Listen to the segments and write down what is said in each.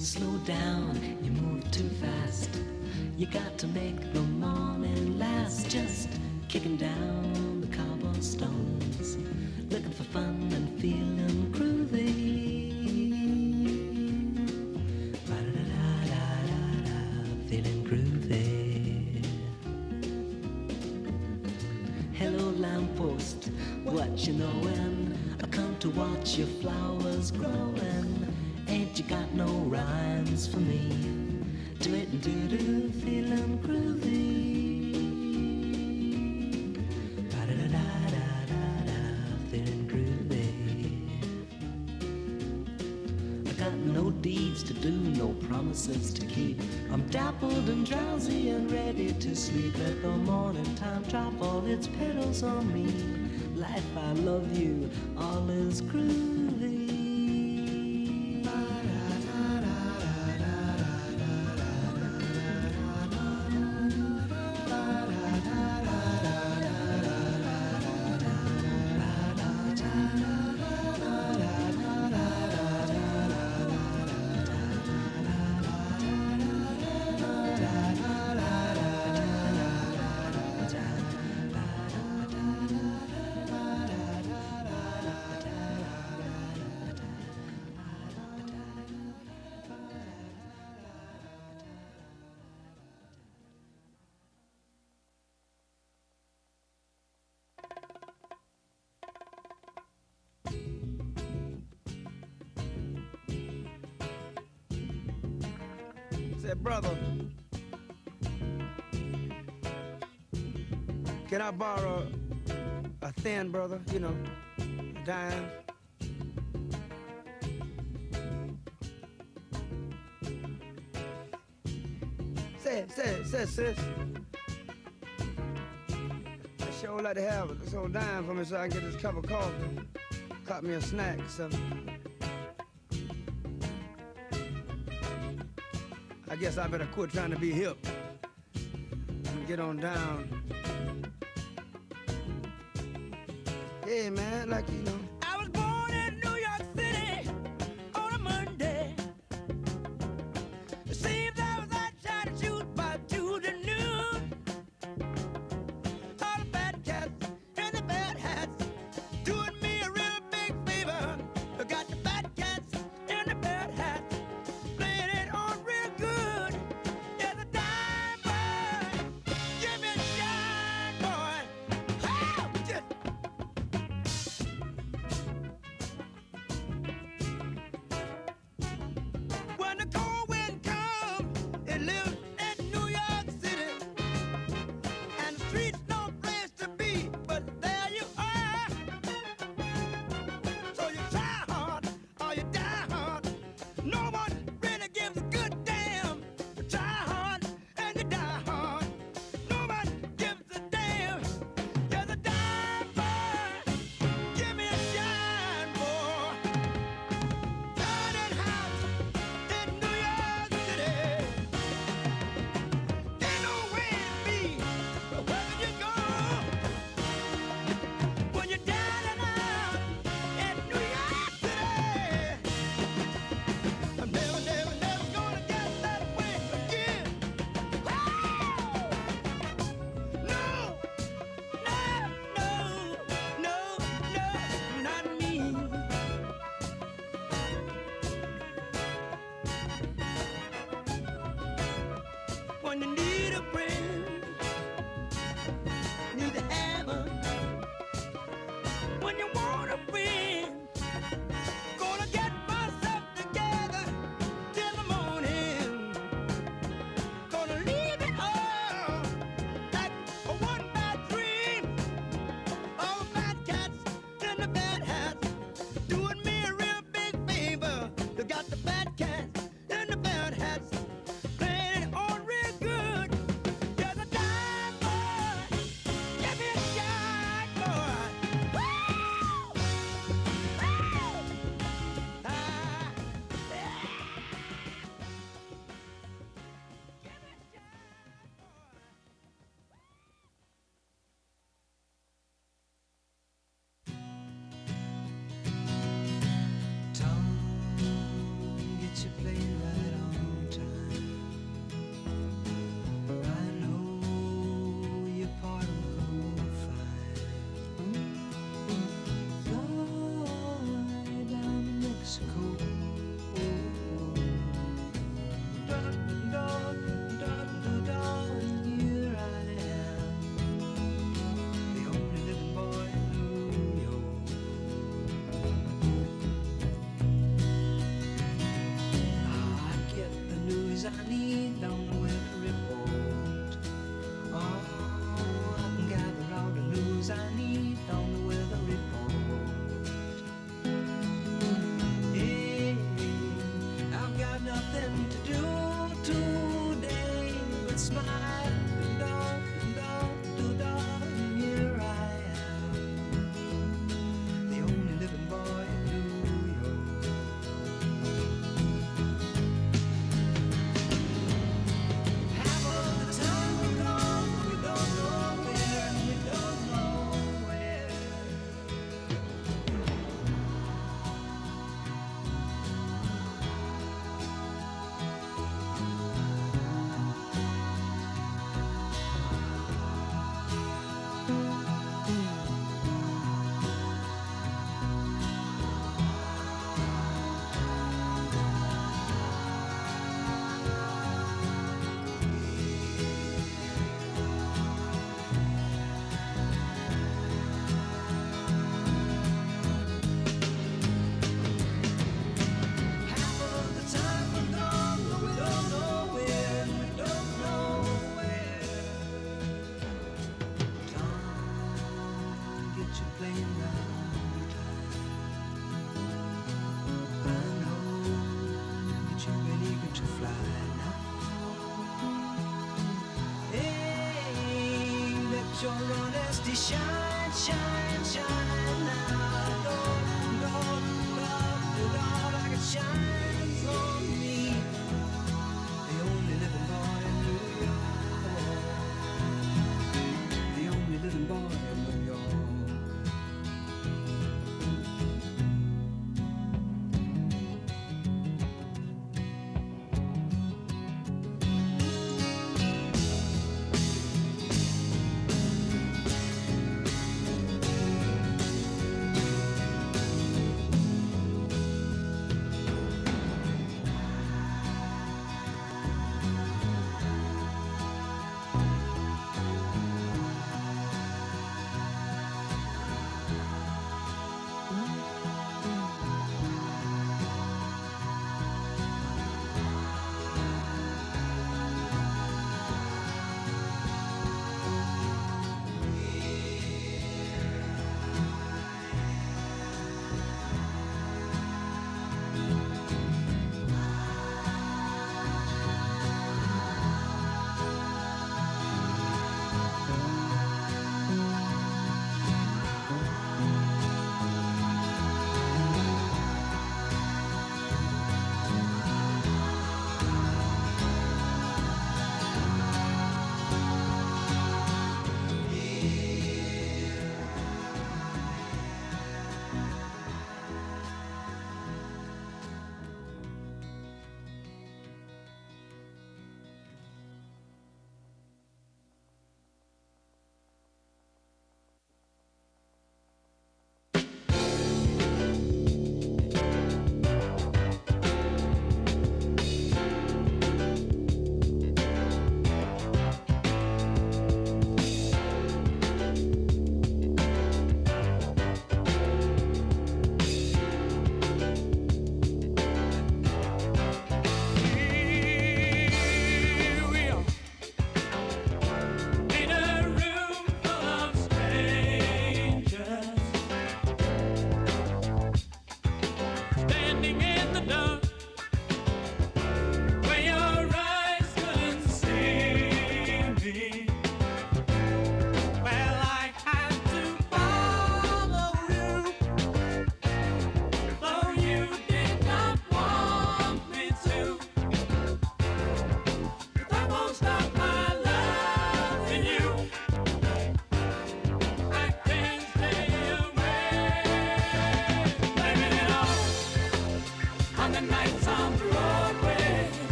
Slow down, you move too fast. You got to make the morning last. Just kicking down the cobblestones, looking for fun and feeling groovy. Feeling groovy. Hello lamppost, what you knowin'? I come to watch your flowers growin'. Ain't you got no rhymes for me? Do it and do feeling groovy. Feeling groovy. I got no deeds to do, no promises to keep. I'm dappled and drowsy and ready to sleep. Let the morning time drop all its petals on me. Life, I love you, all is groovy. Said, brother, can I borrow a thin, brother, you know, a dime? Say, sis. I sure would like to have this old dime for me so I can get this cup of coffee. Cut me a snack or something. I guess I better quit trying to be hip and get on down. Hey, man, like, you know. I was born in New York City on a Monday. It seems I was out trying to shoot by Tuesday noon. All the bad cats and the bad hats doing me a real big favor. I got the bad cats and the bad hats playing it on real good. There's a dime boy, give me a shine boy. Oh, just news I need on the weather report. Oh, I can gather all the news I need on the weather report. Hey, I've got nothing to do today but smile and and here I am, the only living boy in New York. Half of the time we're gone, we don't know where, and we don't know where. Half of the time we're gone, but we don't know where, and we don't know where. Time, get your plane round time. I know that you've been eager to fly now. Hey, let your honesty shine, shine, shine now. Lord, like it shines on me, the only living boy in New York, the only living boy in New York.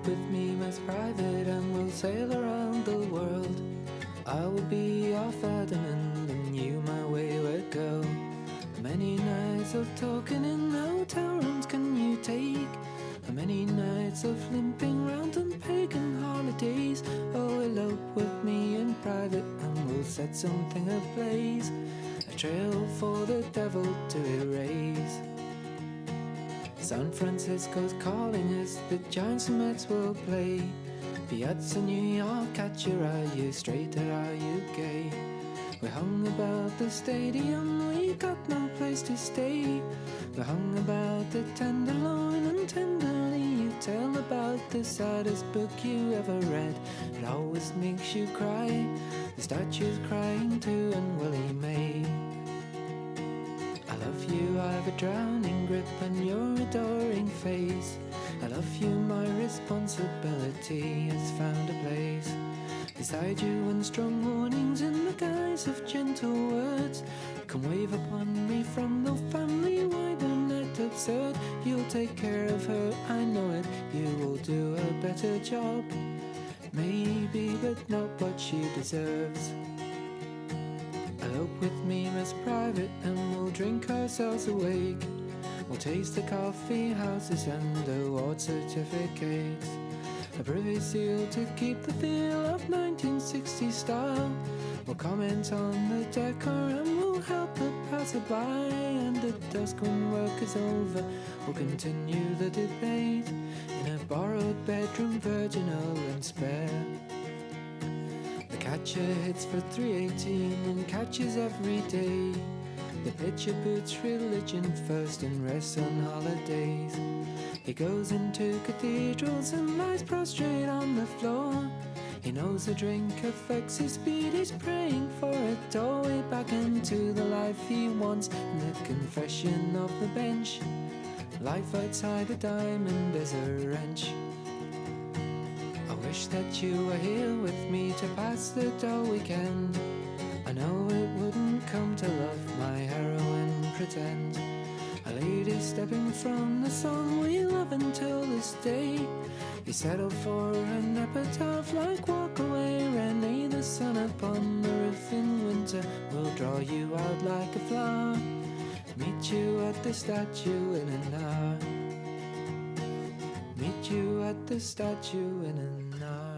with me, most private, and we'll sail around the world. I will be your Ferdinand and you my wayward girl. How many nights of talking in hotel rooms can you take? How many nights of limping round on pagan holidays? Oh, elope with me in private and we'll set something ablaze, a trail for the devil to erase. San Francisco's calling us, the Giants and Mets will play. Piazza New York, at your are you straight or are you gay? We hung about the stadium, we got no place to stay. We hung about the Tenderloin and tenderly you tell about the saddest book you ever read. It always makes you cry, the statue's crying too and Willie May. I love you, I've a drowning grip on your adoring face. I love you, my responsibility has found a place beside you, and strong warnings in the guise of gentle words can wave upon me from the family wide and net absurd. You'll take care of her, I know it, you will do a better job, maybe, but not what she deserves. Elope with me as private and we'll drink ourselves awake. We'll taste the coffee houses and award certificates, a privy seal to keep the feel of 1960s style. We'll comment on the decor and we'll help the passerby, and at dusk when work is over we'll continue the debate in a borrowed bedroom, virginal and spare. The catcher hits for 318 and catches every day. The pitcher puts religion first and rests on holidays. He goes into cathedrals and lies prostrate on the floor. He knows the drink affects his speed, he's praying for a doorway back into the life he wants. And the confession of the bench, life outside a diamond is a wrench. I wish that you were here with me to pass the dull weekend. I know it wouldn't come to love my heroine pretend. A lady stepping from the song we love until this day. You settle for an epitaph like walk away, Renee. The sun upon the roof in winter will draw you out like a flower. Meet you at the statue in an hour. Meet you at the statue in an hour.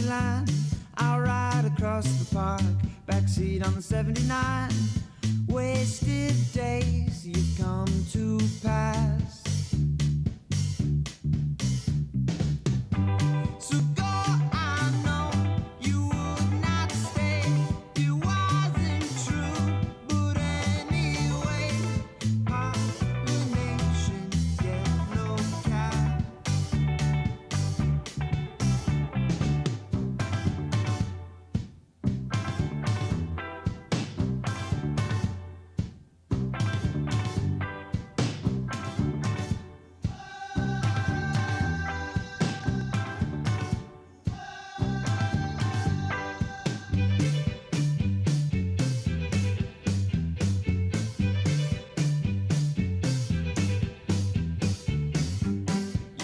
line. I'll ride across the park, backseat on the 79. Wasted days you've come to pass. So go, I know you would not stay. It wasn't true, but anyway, pollination get no cap.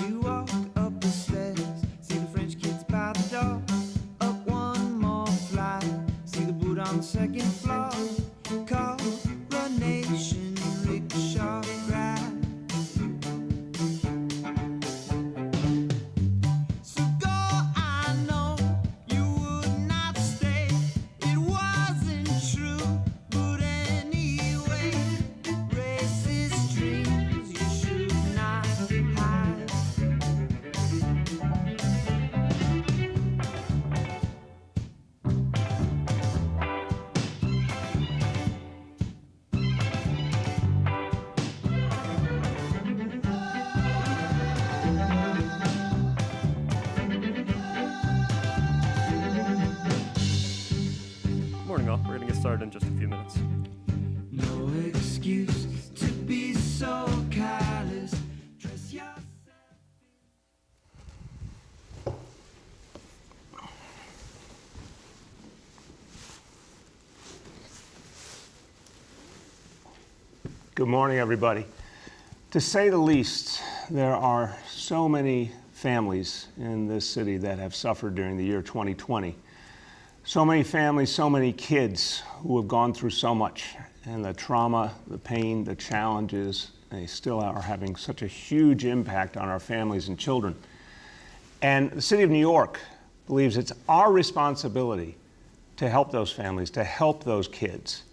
You walk up the stairs, see the French kids by the door. Up one more flight, see the boot on the second floor. Coronation rickshaw ride. So go, I know you would not stay. It wasn't true, but anyway, racist dreams you should not hide. Morning all, we're gonna get started in just a few minutes. No excuse to be so careless. Dress yourself. Good morning, everybody. To say the least, there are so many families in this city that have suffered during the year 2020. So many families, so many kids who have gone through so much, and the trauma, the pain, the challenges, they still are having such a huge impact on our families and children. And the city of New York believes it's our responsibility to help those families, to help those kids.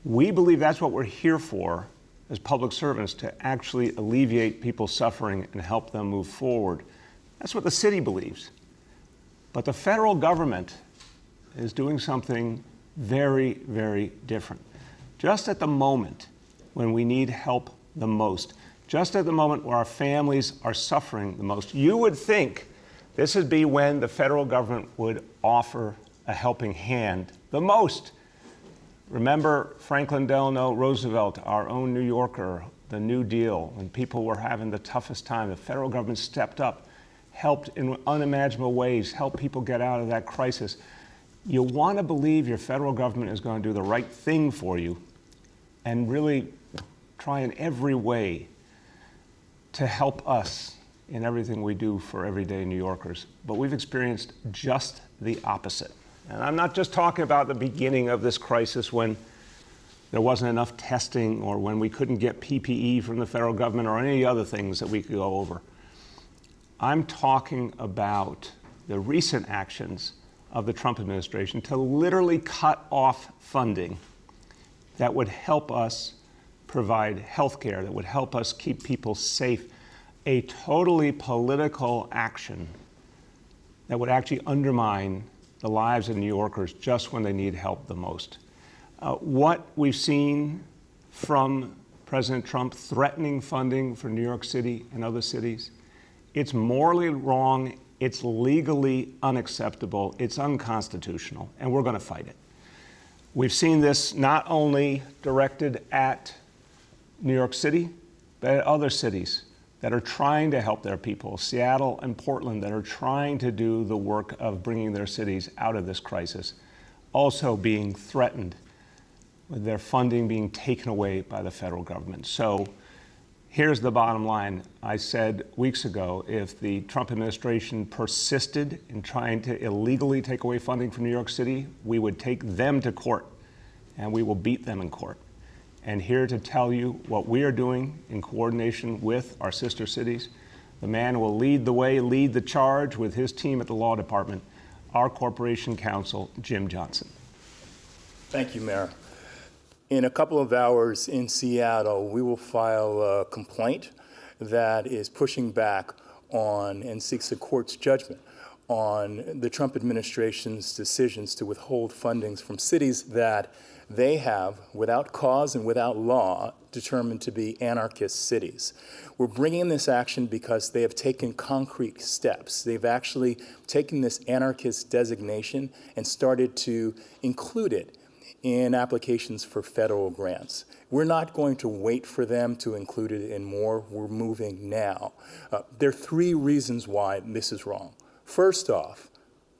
We believe that's what we're here for as public servants, to actually alleviate people's suffering and help them move forward. That's what the city believes. But the federal government is doing something very, very different. Just at the moment when we need help the most, just at the moment where our families are suffering the most, you would think this would be when the federal government would offer a helping hand the most. Remember Franklin Delano Roosevelt, our own New Yorker, the New Deal, when people were having the toughest time, the federal government stepped up, helped in unimaginable ways, helped people get out of that crisis. You want to believe your federal government is going to do the right thing for you and really try in every way to help us in everything we do for everyday New Yorkers. But we've experienced just the opposite. And I'm not just talking about the beginning of this crisis when there wasn't enough testing or when we couldn't get PPE from the federal government or any other things that we could go over. I'm talking about the recent actions of the Trump administration to literally cut off funding that would help us provide health care, that would help us keep people safe. A totally political action that would actually undermine the lives of New Yorkers just when they need help the most. What we've seen from President Trump threatening funding for New York City and other cities, it's morally wrong, it's legally unacceptable, it's unconstitutional, and we're going to fight it. We've seen this not only directed at New York City, but at other cities that are trying to help their people, Seattle and Portland, that are trying to do the work of bringing their cities out of this crisis, also being threatened with their funding being taken away by the federal government. So here's the bottom line. I said weeks ago, if the Trump administration persisted in trying to illegally take away funding from New York City, we would take them to court, and we will beat them in court. And here to tell you what we are doing in coordination with our sister cities, the man who will lead the way, lead the charge with his team at the law department, our corporation counsel, Jim Johnson. Thank you, Mayor. In a couple of hours in Seattle, we will file a complaint that is pushing back on and seeks the court's judgment on the Trump administration's decisions to withhold fundings from cities that they have, without cause and without law, determined to be anarchist cities. We're bringing this action because they have taken concrete steps. They've actually taken this anarchist designation and started to include it in applications for federal grants. We're not going to wait for them to include it in more. We're moving now. There are three reasons why this is wrong. First off,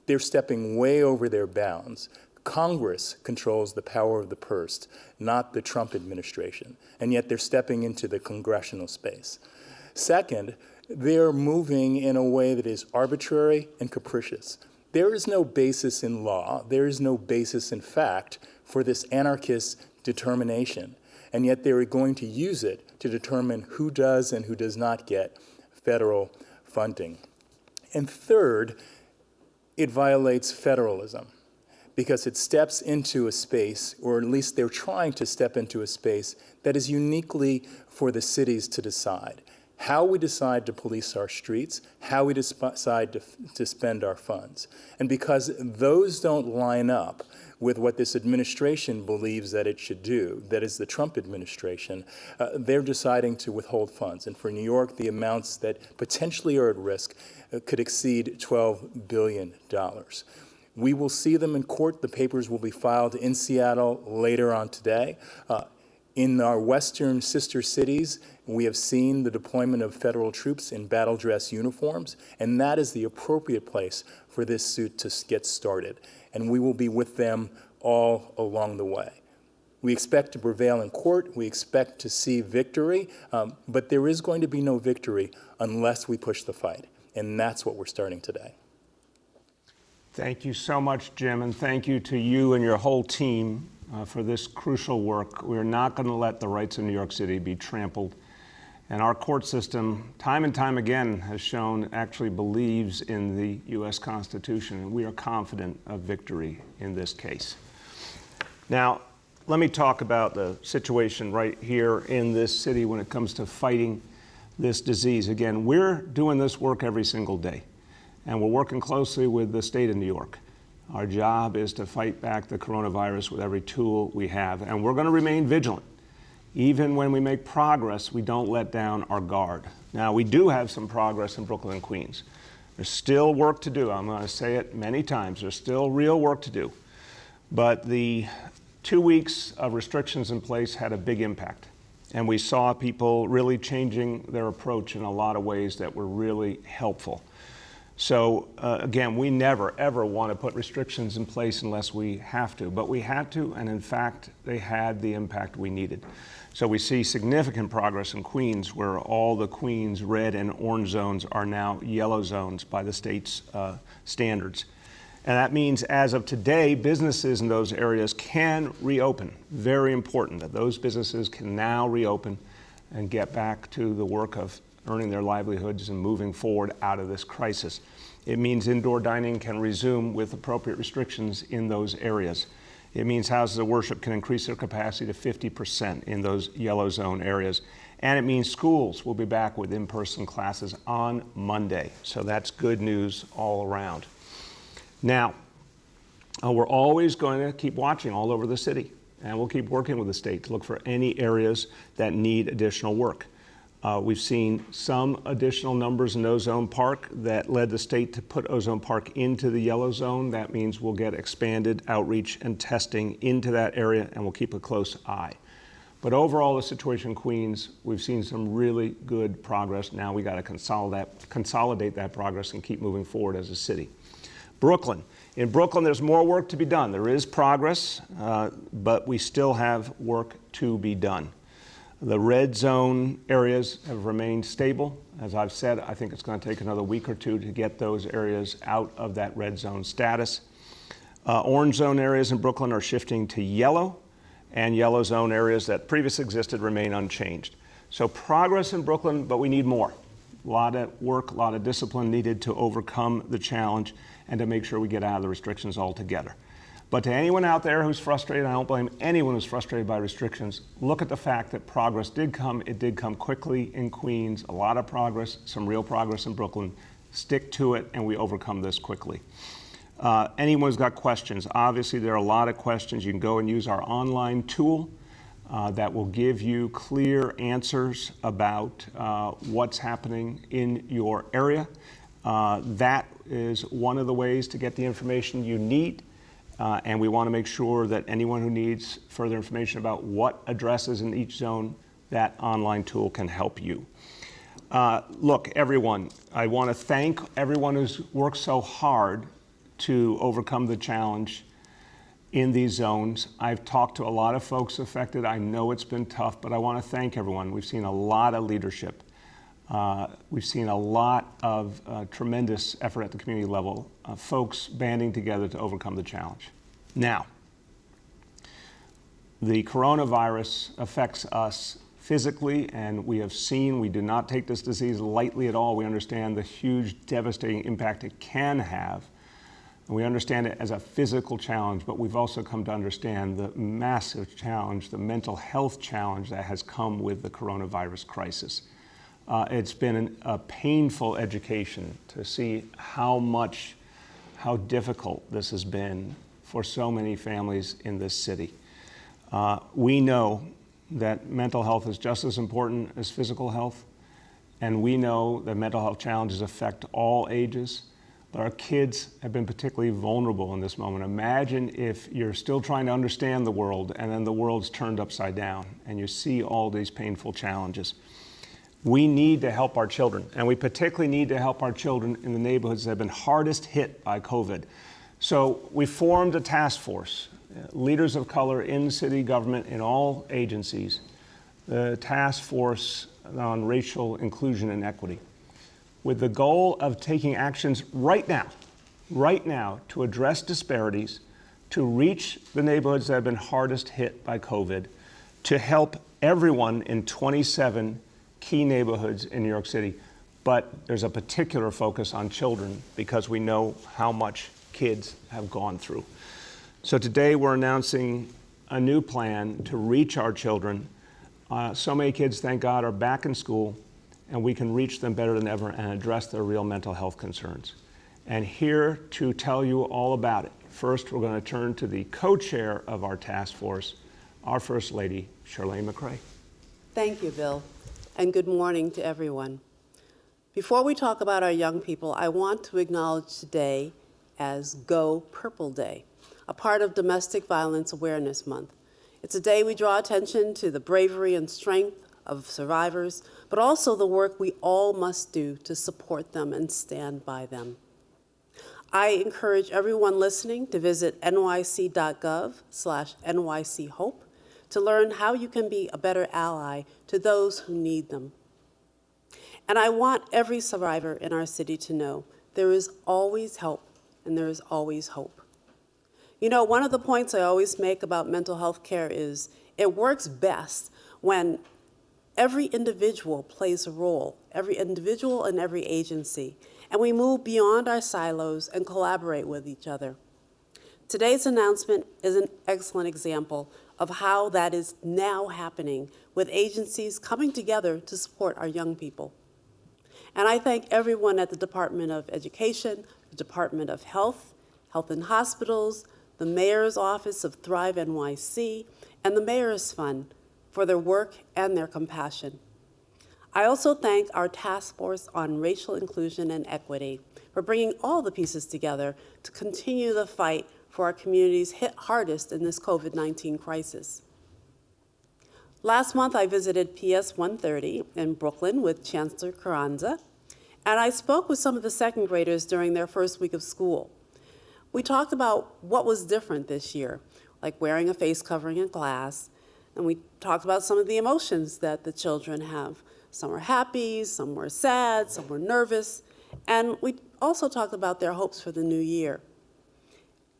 they're stepping way over their bounds. Congress controls the power of the purse, not the Trump administration, and yet they're stepping into the congressional space. Second, they're moving in a way that is arbitrary and capricious. There is no basis in law, there is no basis in fact for this anarchist determination, and yet they're going to use it to determine who does and who does not get federal funding. And third, it violates federalism because it steps into a space, or at least they're trying to step into a space that is uniquely for the cities to decide. How we decide to police our streets, how we decide to spend our funds. And because those don't line up with what this administration believes that it should do, that is the Trump administration, they're deciding to withhold funds. And for New York, the amounts that potentially are at risk could exceed $12 billion. We will see them in court. The papers will be filed in Seattle later on today. In our western sister cities, we have seen the deployment of federal troops in battle dress uniforms, and that is the appropriate place for this suit to get started. And we will be with them all along the way. We expect to prevail in court. We expect to see victory, but there is going to be no victory unless we push the fight, and that's what we're starting today. Thank you so much, Jim, and thank you to you and your whole team for this crucial work. We're not going to let the rights of New York City be trampled. And our court system, time and time again, has shown actually believes in the U.S. Constitution, and we are confident of victory in this case. Now, let me talk about the situation right here in this city when it comes to fighting this disease. Again, we're doing this work every single day, and we're working closely with the state of New York. Our job is to fight back the coronavirus with every tool we have, and we're going to remain vigilant. Even when we make progress, we don't let down our guard. Now, we do have some progress in Brooklyn and Queens. There's still work to do. I'm going to say it many times. There's still real work to do. But the 2 weeks of restrictions in place had a big impact. And we saw people really changing their approach in a lot of ways that were really helpful. So again, we never, ever want to put restrictions in place unless we have to. But we had to, and in fact, they had the impact we needed. So we see significant progress in Queens, where all the Queens red and orange zones are now yellow zones by the state's standards. And that means as of today, businesses in those areas can reopen. Very important that those businesses can now reopen and get back to the work of earning their livelihoods and moving forward out of this crisis. It means indoor dining can resume with appropriate restrictions in those areas. It means houses of worship can increase their capacity to 50% in those yellow zone areas. And it means schools will be back with in-person classes on Monday. So that's good news all around. Now, we're always going to keep watching all over the city, and we'll keep working with the state to look for any areas that need additional work. We've seen some additional numbers in Ozone Park that led the state to put Ozone Park into the yellow zone. That means we'll get expanded outreach and testing into that area, and we'll keep a close eye. But overall, the situation in Queens, we've seen some really good progress. Now we got to consolidate that progress and keep moving forward as a city. Brooklyn. In Brooklyn, there's more work to be done. There is progress, but we still have work to be done. The red zone areas have remained stable. As I've said, I think it's going to take another week or two to get those areas out of that red zone status. Orange zone areas in Brooklyn are shifting to yellow, and yellow zone areas that previously existed remain unchanged. So progress in Brooklyn, but we need more. A lot of work, a lot of discipline needed to overcome the challenge. and to make sure we get out of the restrictions altogether. But to anyone out there who's frustrated, I don't blame anyone who's frustrated by restrictions, look at the fact that progress did come. It did come quickly in Queens, a lot of progress, some real progress in Brooklyn. Stick to it, and we overcome this quickly. Anyone who's got questions, obviously there are a lot of questions. You can go and use our online tool that will give you clear answers about what's happening in your area. That is one of the ways to get the information you need. And we want to make sure that anyone who needs further information about what addresses in each zone, that online tool can help you. Look, everyone, I want to thank everyone who's worked so hard to overcome the challenge in these zones. I've talked to a lot of folks affected. I know it's been tough, but I want to thank everyone. We've seen a lot of leadership. We've seen a lot of tremendous effort at the community level, folks banding together to overcome the challenge. Now, the coronavirus affects us physically, and we have seen we do not take this disease lightly at all. We understand the huge, devastating impact it can have. And we understand it as a physical challenge, but we've also come to understand the massive challenge, the mental health challenge that has come with the coronavirus crisis. It's been a painful education to see how difficult this has been for so many families in this city. We know that mental health is just as important as physical health, and we know that mental health challenges affect all ages, but our kids have been particularly vulnerable in this moment. Imagine if you're still trying to understand the world and then the world's turned upside down and you see all these painful challenges. We need to help our children, and we particularly need to help our children in the neighborhoods that have been hardest hit by COVID. So we formed a task force, leaders of color in city government in all agencies, the task force on racial inclusion and equity, with the goal of taking actions right now to address disparities, to reach the neighborhoods that have been hardest hit by COVID, to help everyone in 27 key neighborhoods in New York City. But there's a particular focus on children because we know how much kids have gone through. So today we're announcing a new plan to reach our children. So many kids, thank God, are back in school, and we can reach them better than ever and address their real mental health concerns. And here to tell you all about it, first we're going to turn to the co-chair of our task force, our First Lady, Charlene McCray. Thank you, Bill, and good morning to everyone. Before we talk about our young people, I want to acknowledge today as Go Purple Day, a part of Domestic Violence Awareness Month. It's a day we draw attention to the bravery and strength of survivors, but also the work we all must do to support them and stand by them. I encourage everyone listening to visit nyc.gov/nychope to learn how you can be a better ally to those who need them. And I want every survivor in our city to know there is always help and there is always hope. You know, one of the points I always make about mental health care is it works best when every individual plays a role, every individual and every agency, and we move beyond our silos and collaborate with each other. Today's announcement is an excellent example of how that is now happening with agencies coming together to support our young people. And I thank everyone at the Department of Education, the Department of Health, Health and Hospitals, the Mayor's Office of Thrive NYC, and the Mayor's Fund for their work and their compassion. I also thank our Task Force on Racial Inclusion and Equity for bringing all the pieces together to continue the fight for our communities hit hardest in this COVID-19 crisis. Last month, I visited PS 130 in Brooklyn with Chancellor Carranza, and I spoke with some of the second graders during their first week of school. We talked about what was different this year, like wearing a face covering in class, and we talked about some of the emotions that the children have. Some were happy, some were sad, some were nervous, and we also talked about their hopes for the new year.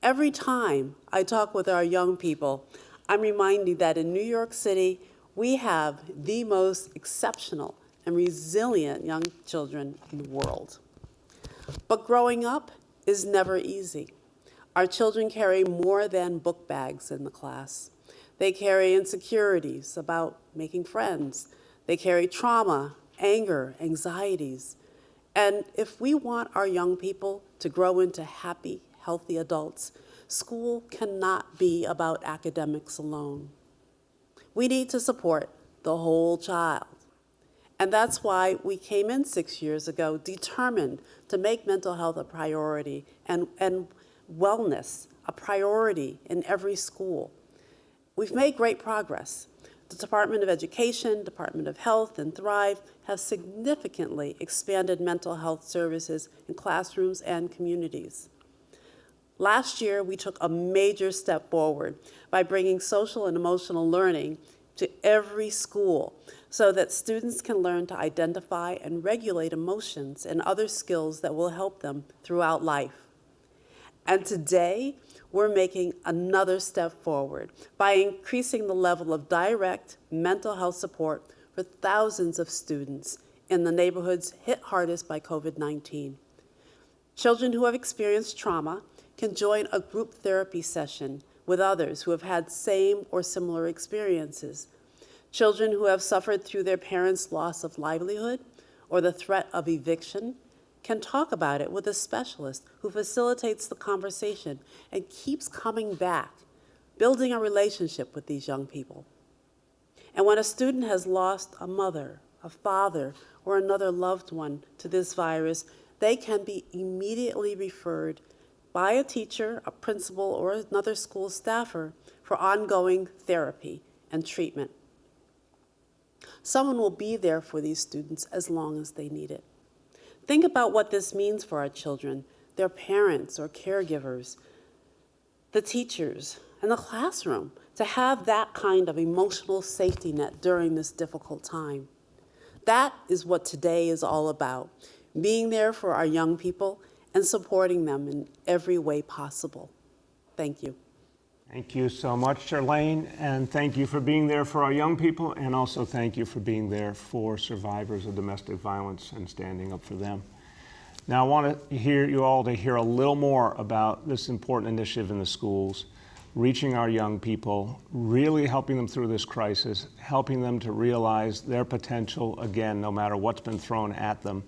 Every time I talk with our young people, I'm reminded that in New York City, we have the most exceptional and resilient young children in the world. But growing up is never easy. Our children carry more than book bags in the class. They carry insecurities about making friends. They carry trauma, anger, anxieties. And if we want our young people to grow into happy, healthy adults, school cannot be about academics alone. We need to support the whole child. And that's why we came in 6 years ago determined to make mental health a priority and wellness a priority in every school. We've made great progress. The Department of Education, Department of Health, and Thrive have significantly expanded mental health services in classrooms and communities. Last year, we took a major step forward by bringing social and emotional learning to every school so that students can learn to identify and regulate emotions and other skills that will help them throughout life. And today, we're making another step forward by increasing the level of direct mental health support for thousands of students in the neighborhoods hit hardest by COVID-19. Children who have experienced trauma can join a group therapy session with others who have had same or similar experiences. Children who have suffered through their parents' loss of livelihood or the threat of eviction can talk about it with a specialist who facilitates the conversation and keeps coming back, building a relationship with these young people. And when a student has lost a mother, a father, or another loved one to this virus, they can be immediately referred by a teacher, a principal, or another school staffer for ongoing therapy and treatment. Someone will be there for these students as long as they need it. Think about what this means for our children, their parents or caregivers, the teachers, and the classroom to have that kind of emotional safety net during this difficult time. That is what today is all about, being there for our young people and supporting them in every way possible. Thank you. Thank you so much, Charlene, and thank you for being there for our young people, and also thank you for being there for survivors of domestic violence and standing up for them. Now, I want to hear you all to hear a little more about this important initiative in the schools, reaching our young people, really helping them through this crisis, helping them to realize their potential, again, no matter what's been thrown at them.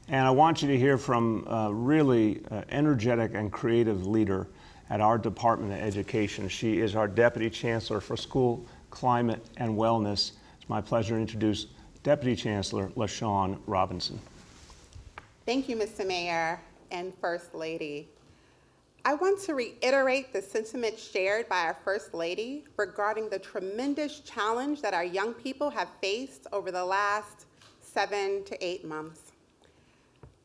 And I want you to hear from a really energetic and creative leader at our Department of Education. She is our Deputy Chancellor for School, Climate, and Wellness. It's my pleasure to introduce Deputy Chancellor LaShawn Robinson. Thank you, Mr. Mayor and First Lady. I want to reiterate the sentiment shared by our First Lady regarding the tremendous challenge that our young people have faced over the last 7 to 8 months.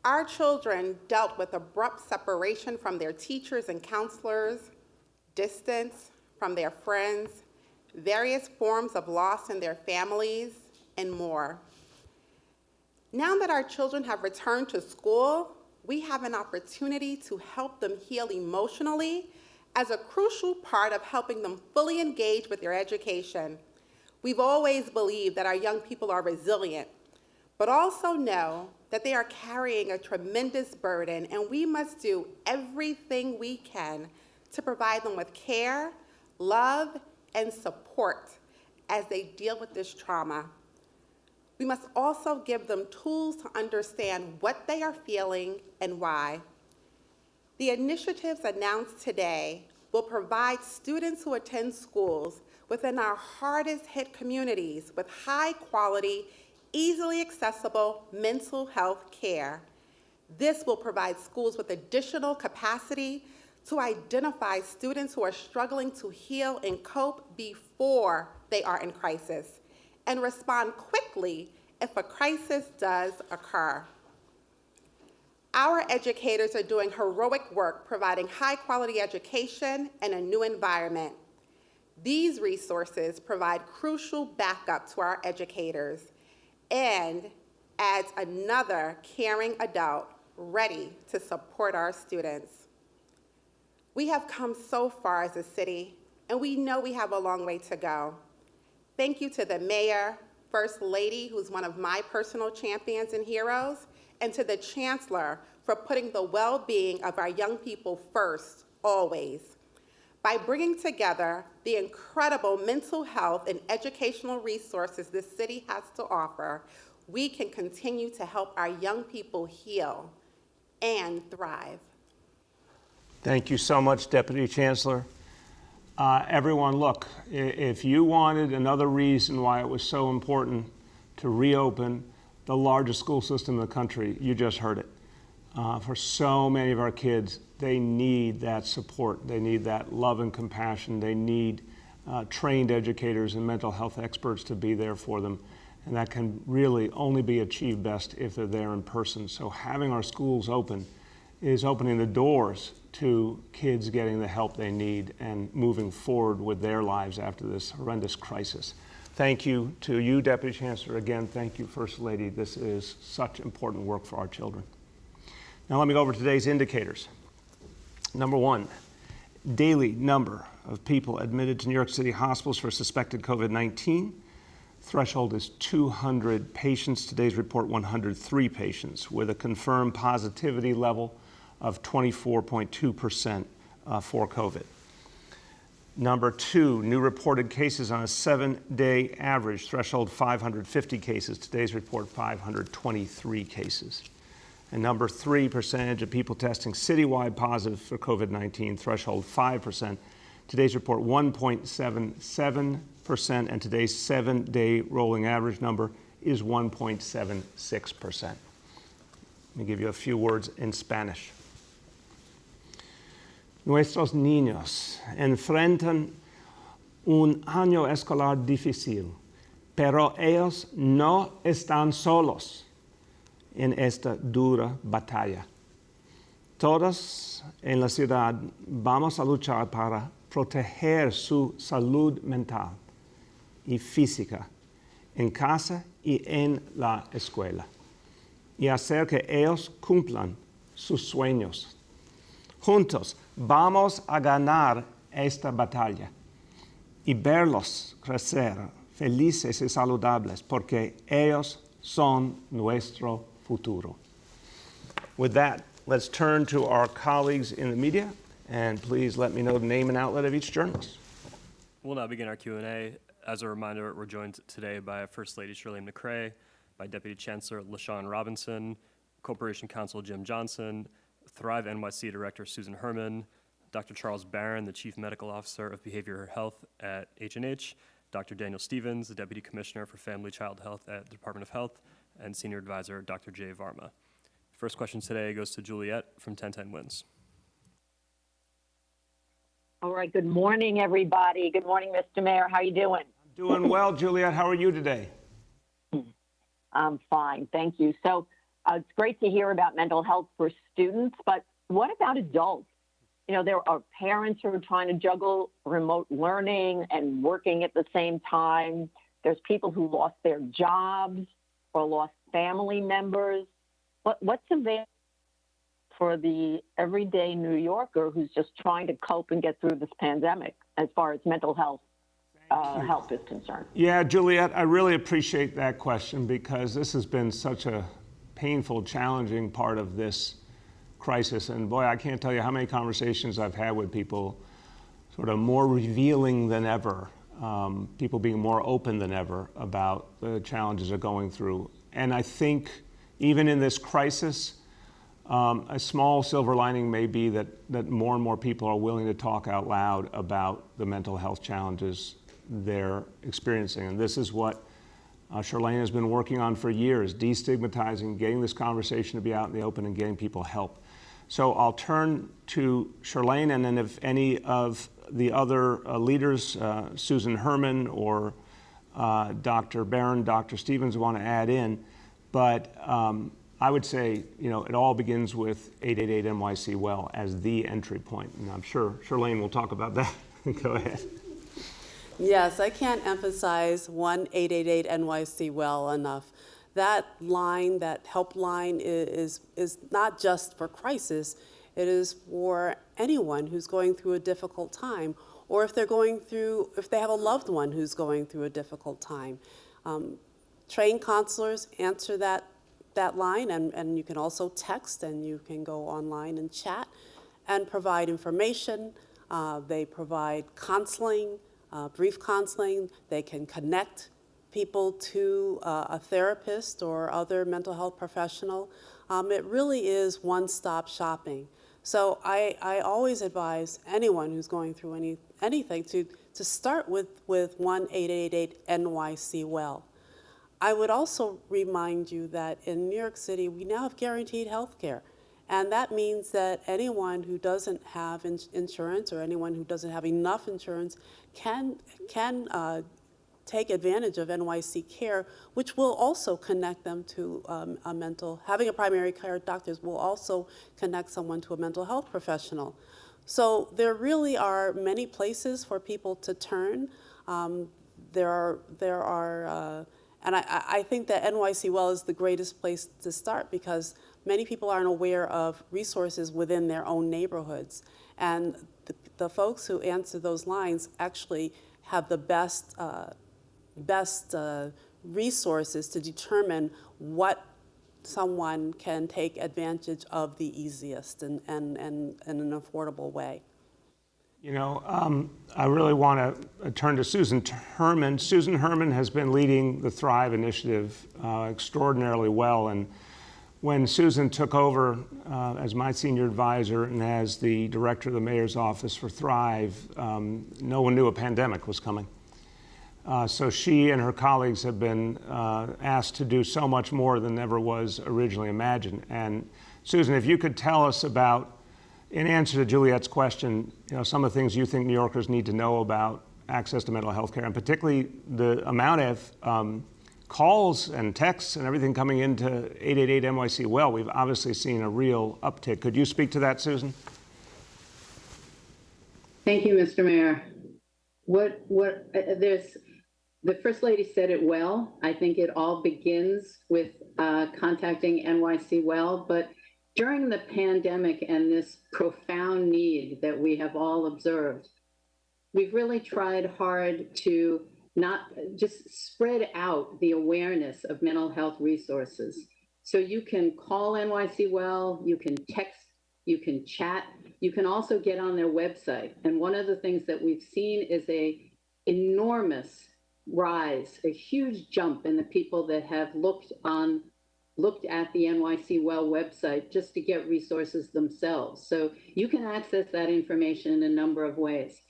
Our children dealt with abrupt separation from their teachers and counselors, distance from their friends, various forms of loss in their families, and more. Now that our children have returned to school, we have an opportunity to help them heal emotionally as a crucial part of helping them fully engage with their education. We've always believed that our young people are resilient, but also know that they are carrying a tremendous burden, and we must do everything we can to provide them with care, love, and support as they deal with this trauma. We must also give them tools to understand what they are feeling and why. The initiatives announced today will provide students who attend schools within our hardest hit communities with high quality, easily accessible mental health care. This will provide schools with additional capacity to identify students who are struggling to heal and cope before they are in crisis, and respond quickly if a crisis does occur. Our educators are doing heroic work providing high-quality education and a new environment. These resources provide crucial backup to our educators and adds another caring adult ready to support our students. We have come so far as a city, and we know we have a long way to go. Thank you to the Mayor, First Lady, who's one of my personal champions and heroes, and to the Chancellor for putting the well-being of our young people first, always. By bringing together the incredible mental health and educational resources this city has to offer, we can continue to help our young people heal and thrive. Thank you so much, Deputy Chancellor. Everyone, look, if you wanted another reason why it was so important to reopen the largest school system in the country, you just heard it. For so many of our kids, they need that support. They need that love and compassion. They need trained educators and mental health experts to be there for them. And that can really only be achieved best if they're there in person. So having our schools open is opening the doors to kids getting the help they need and moving forward with their lives after this horrendous crisis. Thank you to you, Deputy Chancellor. Again, thank you, First Lady. This is such important work for our children. Now let me go over today's indicators. Number one, daily number of people admitted to New York City hospitals for suspected COVID-19. Threshold is 200 patients. Today's report, 103 patients, with a confirmed positivity level of 24.2% for COVID. Number two, new reported cases on a 7-day average, threshold 550 cases. Today's report, 523 cases. And number three, percentage of people testing citywide positive for COVID-19, threshold 5%. Today's report, 1.77%, and today's 7-day rolling average number is 1.76%. Let me give you a few words in Spanish. Nuestros niños enfrentan un año escolar difícil, pero ellos no están solos en esta dura batalla. Todos en la ciudad vamos a luchar para proteger su salud mental y física en casa y en la escuela, y hacer que ellos cumplan sus sueños. Juntos vamos a ganar esta batalla y verlos crecer felices y saludables porque ellos son nuestro futuro. With that, let's turn to our colleagues in the media, and please let me know the name and outlet of each journalist. We'll now begin our Q&A. As a reminder, we're joined today by First Lady Shirlene McCray, by Deputy Chancellor LaShawn Robinson, Corporation Counsel Jim Johnson, Thrive NYC Director Susan Herman, Dr. Charles Barron, the Chief Medical Officer of Behavioral Health at H&H, Dr. Daniel Stevens, the Deputy Commissioner for Family Child Health at the Department of Health, and Senior Advisor Dr. Jay Varma. First question today goes to Juliet from 1010 Wins. All right, good morning, everybody. Good morning, Mr. Mayor. How are you doing? I'm doing well, Juliet. How are you today? I'm fine, thank you. So it's great to hear about mental health for students, but what about adults? You know, there are parents who are trying to juggle remote learning and working at the same time. There's people who lost their jobs or lost family members. What's available for the everyday New Yorker who's just trying to cope and get through this pandemic as far as mental health help is concerned? Yeah, Juliet, I really appreciate that question because this has been such a painful, challenging part of this crisis. And boy, I can't tell you how many conversations I've had with people sort of more revealing than ever, people being more open than ever about the challenges they're going through. And I think even in this crisis, a small silver lining may be that more and more people are willing to talk out loud about the mental health challenges they're experiencing. And this is what Shirlene has been working on for years, destigmatizing, getting this conversation to be out in the open and getting people help. So I'll turn to Shirlene, and then if any of the other leaders, Susan Herman or Dr. Barron, Dr. Stevens want to add in. But I would say, you know, it all begins with 888 NYC Well as the entry point. And I'm sure Shirlene will talk about that. Go ahead. Yes, I can't emphasize 1-888-NYC Well enough. That line, that helpline is not just for crisis, it is for anyone who's going through a difficult time, or if they have a loved one who's going through a difficult time. Trained counselors answer that that line, and you can also text, and you can go online and chat and provide information. They provide counseling, brief counseling. They can connect people to a therapist or other mental health professional. It really is one-stop shopping. So I always advise anyone who's going through anything to start with 1-888-NYC-WELL. I would also remind you that in New York City, we now have guaranteed health care. And that means that anyone who doesn't have insurance, or anyone who doesn't have enough insurance can take advantage of NYC Care, which will also connect them to having a primary care doctor will also connect someone to a mental health professional. So there really are many places for people to turn. There are, and I think that NYC Well is the greatest place to start, because many people aren't aware of resources within their own neighborhoods. And the folks who answer those lines actually have the best resources to determine what someone can take advantage of the easiest and in an affordable way. You know, I really want to turn to Susan Herman. Susan Herman has been leading the Thrive initiative extraordinarily well. And when Susan took over as my senior advisor and as the director of the mayor's office for Thrive, no one knew a pandemic was coming. So she and her colleagues have been asked to do so much more than ever was originally imagined. And Susan, if you could tell us about, in answer to Juliet's question, you know, some of the things you think New Yorkers need to know about access to mental health care, and particularly the amount of calls and texts and everything coming into 888-NYC-WELL. We've obviously seen a real uptick. Could you speak to that, Susan? Thank you, Mr. Mayor. The First Lady said it well. I think it all begins with contacting NYC-WELL, but during the pandemic and this profound need that we have all observed, we've really tried hard to not just spread out the awareness of mental health resources. So you can call NYC-WELL, you can text, you can chat, you can also get on their website. And one of the things that we've seen is an enormous rise, a huge jump in the people that have looked at the NYC-WELL website just to get resources themselves. So you can access that information in a number of ways.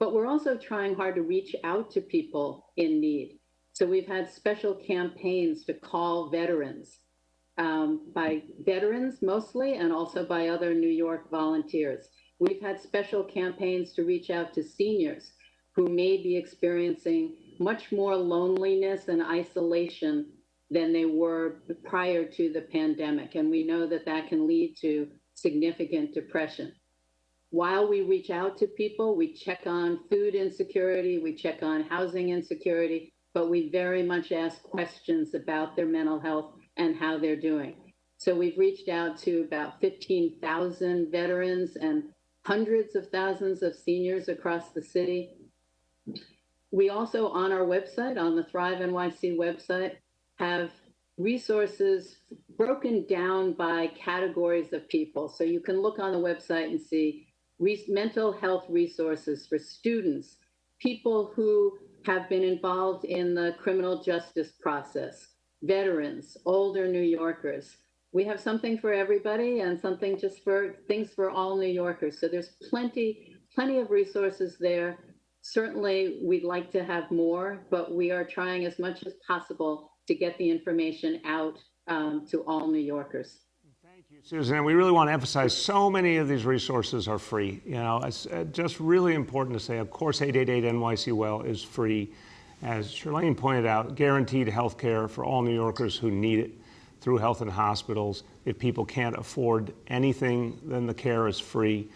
But we're also trying hard to reach out to people in need. So we've had special campaigns to call veterans, by veterans mostly, and also by other New York volunteers. We've had special campaigns to reach out to seniors who may be experiencing much more loneliness and isolation than they were prior to the pandemic. And we know that that can lead to significant depression. While we reach out to people, we check on food insecurity, we check on housing insecurity, but we very much ask questions about their mental health and how they're doing. So we've reached out to about 15,000 veterans and hundreds of thousands of seniors across the city. We also, on our website, on the Thrive NYC website, have resources broken down by categories of people. So you can look on the website and see mental health resources for students, people who have been involved in the criminal justice process, veterans, older New Yorkers. We have something for everybody and something just for things for all New Yorkers. So there's plenty of resources there. Certainly, we'd like to have more, but we are trying as much as possible to get the information out to all New Yorkers. Thank you, Susan. And we really want to emphasize so many of these resources are free. You know, it's just really important to say, of course, 888-NYC-WELL is free. As Charlene pointed out, guaranteed health care for all New Yorkers who need it through health and hospitals. If people can't afford anything, then the care is free.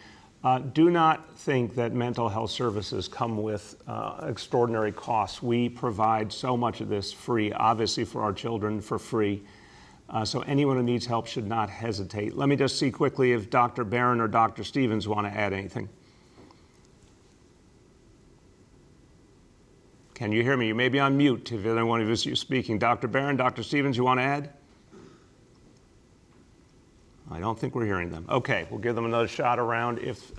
Do not think that mental health services come with extraordinary costs. We provide so much of this free, obviously for our children, for free. So anyone who needs help should not hesitate. Let me just see quickly if Dr. Barron or Dr. Stevens want to add anything. Can you hear me? You may be on mute if anyone of you is speaking. Dr. Barron, Dr. Stevens, you want to add? I don't think we're hearing them. Okay, we'll give them another shot around if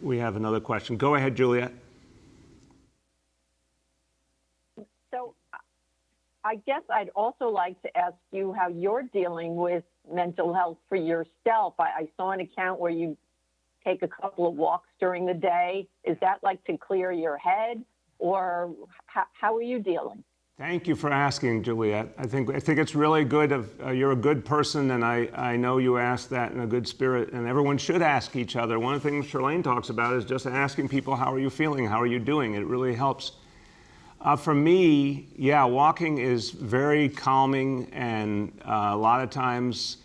we have another question. Go ahead, Juliet. So I guess I'd also like to ask you how you're dealing with mental health for yourself. I saw an account where you take a couple of walks during the day. Is that like to clear your head, or how are you dealing? Thank you for asking, Juliet. I think it's really good. You're a good person, and I know you asked that in a good spirit, and everyone should ask each other. One of the things Charlene talks about is just asking people, how are you feeling? How are you doing? It really helps. For me, yeah, walking is very calming, and a lot of times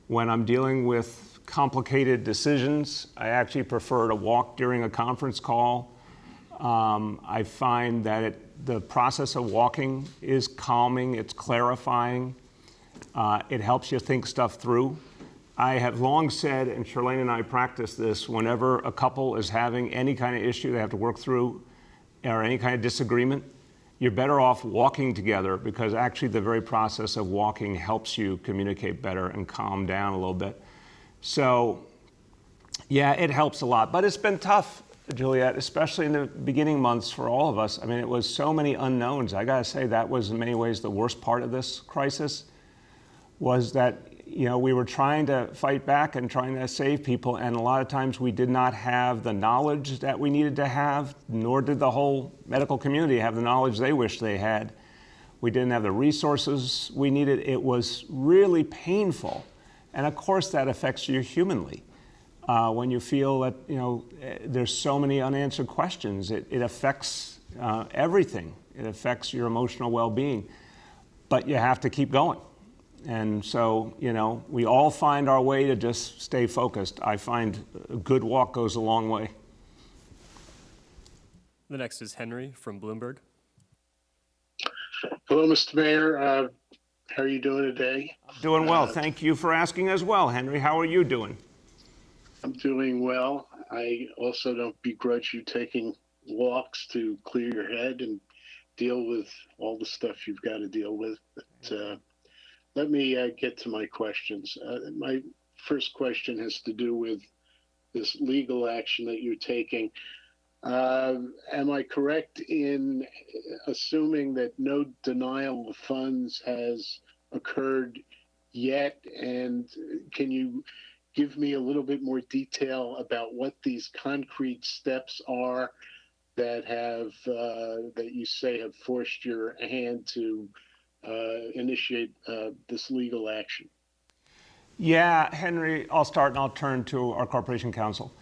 when I'm dealing with complicated decisions, I actually prefer to walk during a conference call. I find that the process of walking is calming, it's clarifying, it helps you think stuff through. I have long said, and Charlene and I practice this, whenever a couple is having any kind of issue they have to work through or any kind of disagreement, you're better off walking together, because actually the very process of walking helps you communicate better and calm down a little bit. So, yeah, it helps a lot. But it's been tough, Juliet, especially in the beginning months for all of us. I mean, it was so many unknowns. I gotta say, that was in many ways the worst part of this crisis, was that, you know, we were trying to fight back and trying to save people, and a lot of times we did not have the knowledge that we needed to have, nor did the whole medical community have the knowledge they wished they had. We didn't have the resources we needed. It was really painful. And of course that affects you humanly. When you feel that, you know, there's so many unanswered questions, it affects everything. It affects your emotional well-being, but you have to keep going. And so, you know, we all find our way to just stay focused. I find a good walk goes a long way. The next is Henry from Bloomberg. Hello, Mr. Mayor. How are you doing today? Doing well. Thank you for asking as well, Henry. How are you doing? I'm doing well. I also don't begrudge you taking walks to clear your head and deal with all the stuff you've got to deal with. But let me get to my questions. My first question has to do with this legal action that you're taking. Am I correct in assuming that no denial of funds has occurred yet? And can you give me a little bit more detail about what these concrete steps are that have that you say have forced your hand to initiate this legal action? Yeah, Henry, I'll start and I'll turn to our corporation counsel.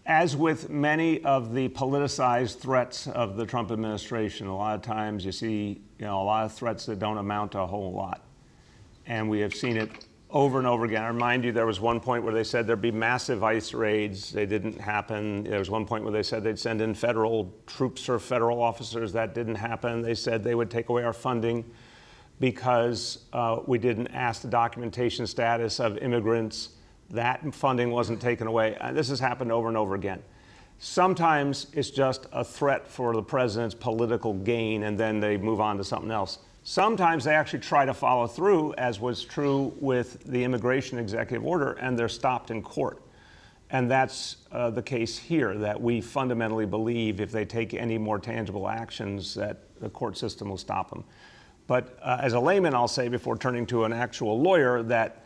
As with many of the politicized threats of the Trump administration, a lot of times you see, you know, a lot of threats that don't amount to a whole lot. And we have seen it over and over again. I remind you, there was one point where they said there'd be massive ICE raids. They didn't happen. There was one point where they said they'd send in federal troops or federal officers. That didn't happen. They said they would take away our funding because we didn't ask the documentation status of immigrants. That funding wasn't taken away. This has happened over and over again. Sometimes it's just a threat for the president's political gain, and then they move on to something else. Sometimes they actually try to follow through, as was true with the immigration executive order, and they're stopped in court. And that's the case here, that we fundamentally believe if they take any more tangible actions that the court system will stop them. But as a layman, I'll say, before turning to an actual lawyer, that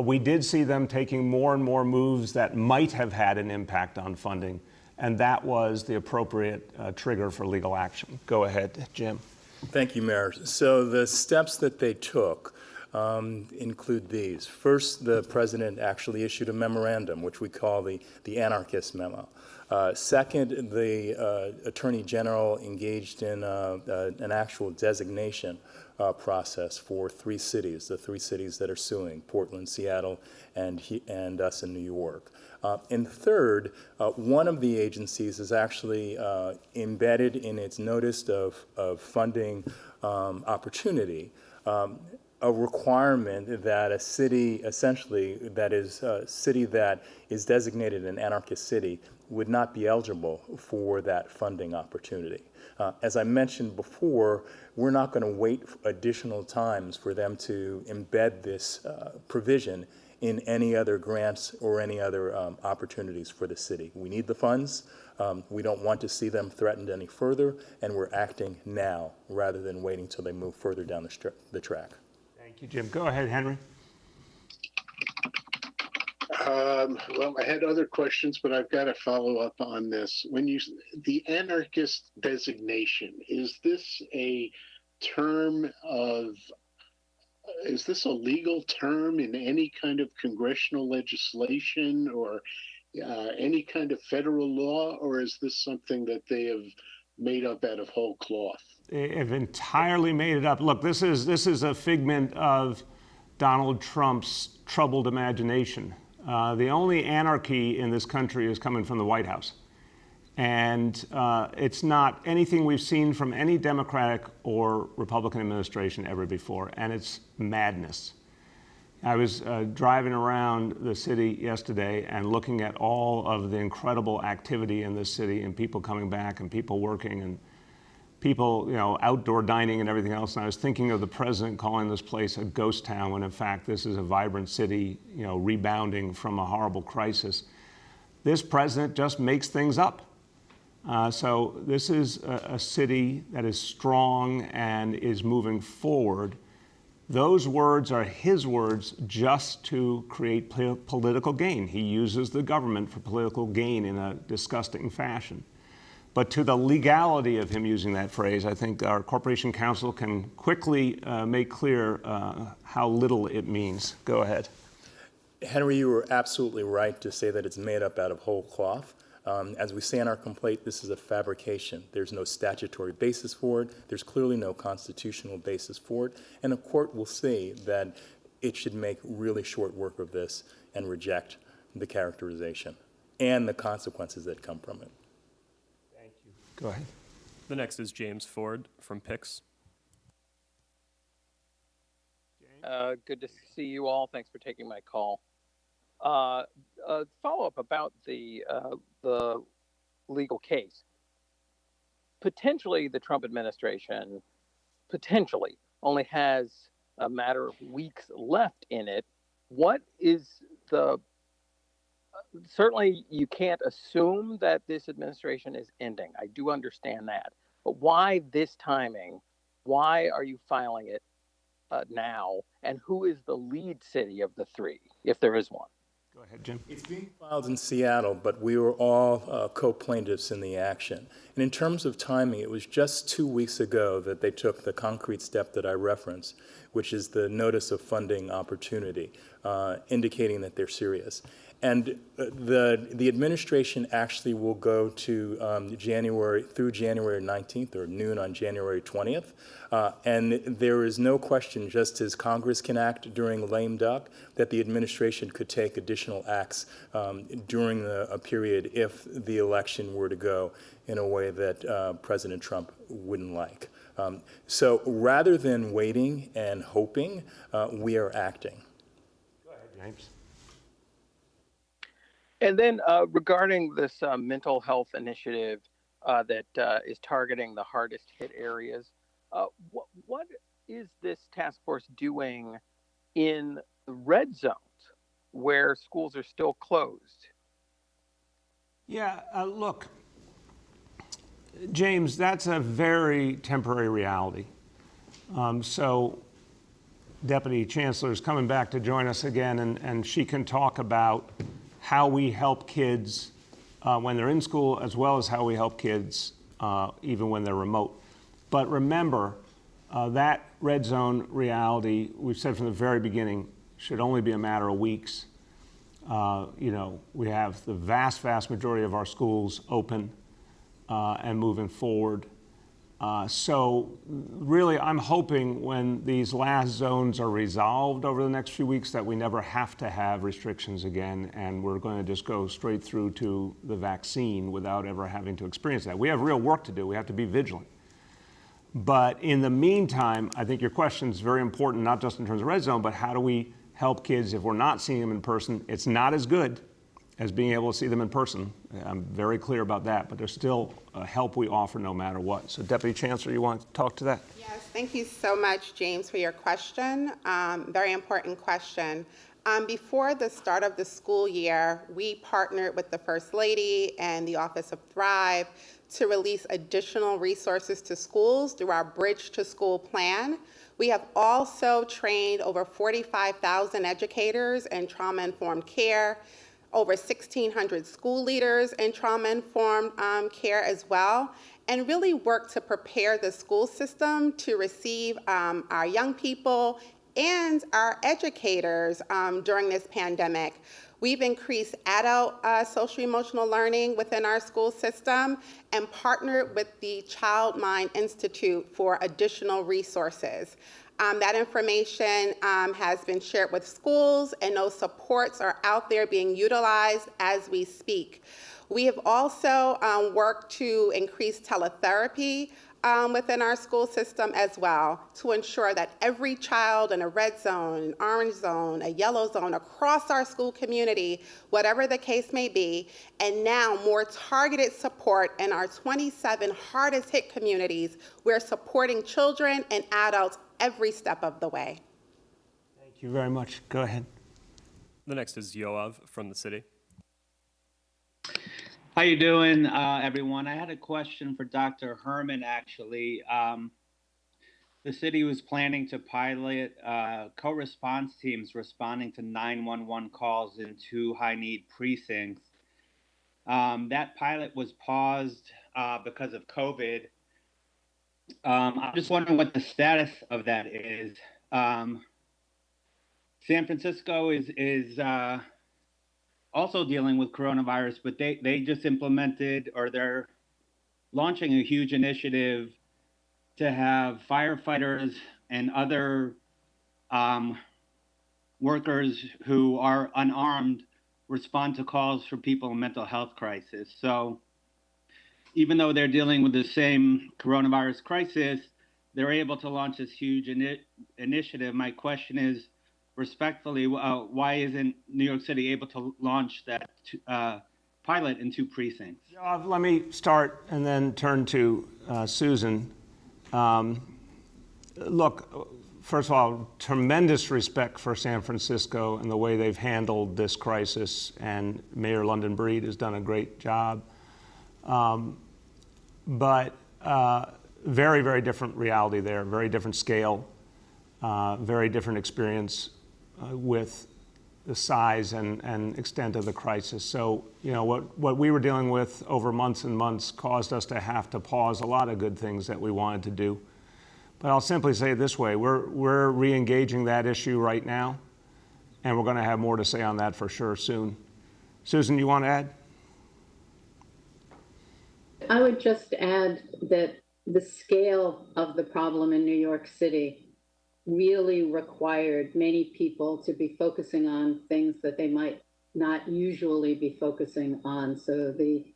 we did see them taking more and more moves that might have had an impact on funding, and that was the appropriate trigger for legal action. Go ahead, Jim. Thank you, Mayor. So the steps that they took include these. First, the president actually issued a memorandum, which we call the anarchist memo. Second, the Attorney General engaged in an actual designation process for 3 cities, the 3 cities that are suing, Portland, Seattle, and us in New York. And third, one of the agencies is actually embedded in its notice of funding opportunity a requirement that a city, essentially, that is a city that is designated an anarchist city, would not be eligible for that funding opportunity. As I mentioned before, we're not going to wait additional times for them to embed this provision in any other grants or any other opportunities for the city. We need the funds. We don't want to see them threatened any further, and we're acting now rather than waiting till they move further down the track. Thank you, Jim. Go ahead, Henry. Well, I had other questions, but I've got to follow up on this. The anarchist designation, is this a legal term in any kind of congressional legislation or any kind of federal law, or is this something that they have made up out of whole cloth? They have entirely made it up. Look, this is a figment of Donald Trump's troubled imagination. The only anarchy in this country is coming from the White House. And it's not anything we've seen from any Democratic or Republican administration ever before, and it's madness. I was driving around the city yesterday and looking at all of the incredible activity in this city and people coming back and people working and people, outdoor dining and everything else. And I was thinking of the president calling this place a ghost town when in fact this is a vibrant city, rebounding from a horrible crisis. This president just makes things up. So this is a city that is strong and is moving forward. Those words are his words just to create political gain. He uses the government for political gain in a disgusting fashion. But to the legality of him using that phrase, I think our Corporation Counsel can quickly make clear how little it means. Go ahead. Henry, you were absolutely right to say that it's made up out of whole cloth. As we say in our complaint, this is a fabrication. There's no statutory basis for it. There's clearly no constitutional basis for it. And a court will say that it should make really short work of this and reject the characterization and the consequences that come from it. Thank you. Go ahead. The next is James Ford from PICS. Good to see you all. Thanks for taking my call. Follow-up about the legal case. Potentially, the Trump administration only has a matter of weeks left in it. What is certainly you can't assume that this administration is ending. I do understand that. But why this timing? Why are you filing it now? And who is the lead city of the three, if there is one? Go ahead, Jim. It's being filed in Seattle, but we were all co-plaintiffs in the action. And in terms of timing, it was just 2 weeks ago that they took the concrete step that I referenced, which is the notice of funding opportunity, indicating that they're serious. And the administration actually will go to January 19th or noon on January 20th. And there is no question, just as Congress can act during lame duck, that the administration could take additional acts during a period if the election were to go in a way that President Trump wouldn't like. So rather than waiting and hoping, we are acting. Go ahead, James. And then regarding this mental health initiative that is targeting the hardest hit areas, what is this task force doing in the red zones where schools are still closed? Yeah, look, James, that's a very temporary reality. So Deputy Chancellor is coming back to join us again, and she can talk about how we help kids when they're in school, as well as how we help kids even when they're remote. But remember, that red zone reality, we've said from the very beginning, should only be a matter of weeks. We have the vast majority of our schools open and moving forward. So really, I'm hoping when these last zones are resolved over the next few weeks that we never have to have restrictions again, and we're going to just go straight through to the vaccine without ever having to experience that. We have real work to do. We have to be vigilant. But in the meantime, I think your question is very important, not just in terms of red zone, but how do we help kids if we're not seeing them in person? It's not as good as being able to see them in person. I'm very clear about that, but there's still help we offer no matter what. So Deputy Chancellor, you want to talk to that? Yes, thank you so much, James, for your question. Very important question. Before the start of the school year, we partnered with the First Lady and the Office of Thrive to release additional resources to schools through our Bridge to School plan. We have also trained over 45,000 educators in trauma-informed care, over 1,600 school leaders in trauma-informed care as well, and really work to prepare the school system to receive our young people and our educators during this pandemic. We've increased adult social emotional learning within our school system and partnered with the Child Mind Institute for additional resources. That information has been shared with schools, and those supports are out there being utilized as we speak. We have also worked to increase teletherapy within our school system as well, to ensure that every child in a red zone, an orange zone, a yellow zone across our school community, whatever the case may be, and now more targeted support in our 27 hardest hit communities, we're supporting children and adults every step of the way. Thank you very much. Go ahead. The next is Yoav from the city. How you doing, everyone? I had a question for Dr. Herman, actually. The city was planning to pilot co-response teams responding to 911 calls in 2 high-need precincts. That pilot was paused because of COVID. I'm just wondering what the status of that is. San Francisco is also dealing with coronavirus, but they just implemented, or they're launching a huge initiative to have firefighters and other workers who are unarmed respond to calls for people in mental health crisis. So even though they're dealing with the same coronavirus crisis, they're able to launch this huge initiative. My question is, respectfully, why isn't New York City able to launch that pilot in 2 precincts? Let me start and then turn to Susan. Look, first of all, tremendous respect for San Francisco and the way they've handled this crisis, and Mayor London Breed has done a great job. But very, very different reality there, very different scale, very different experience with the size and extent of the crisis. So, you know, what we were dealing with over months and months caused us to have to pause a lot of good things that we wanted to do. But I'll simply say it this way, we're re-engaging that issue right now, and we're going to have more to say on that for sure soon. Susan, you want to add? I would just add that the scale of the problem in New York City really required many people to be focusing on things that they might not usually be focusing on. So the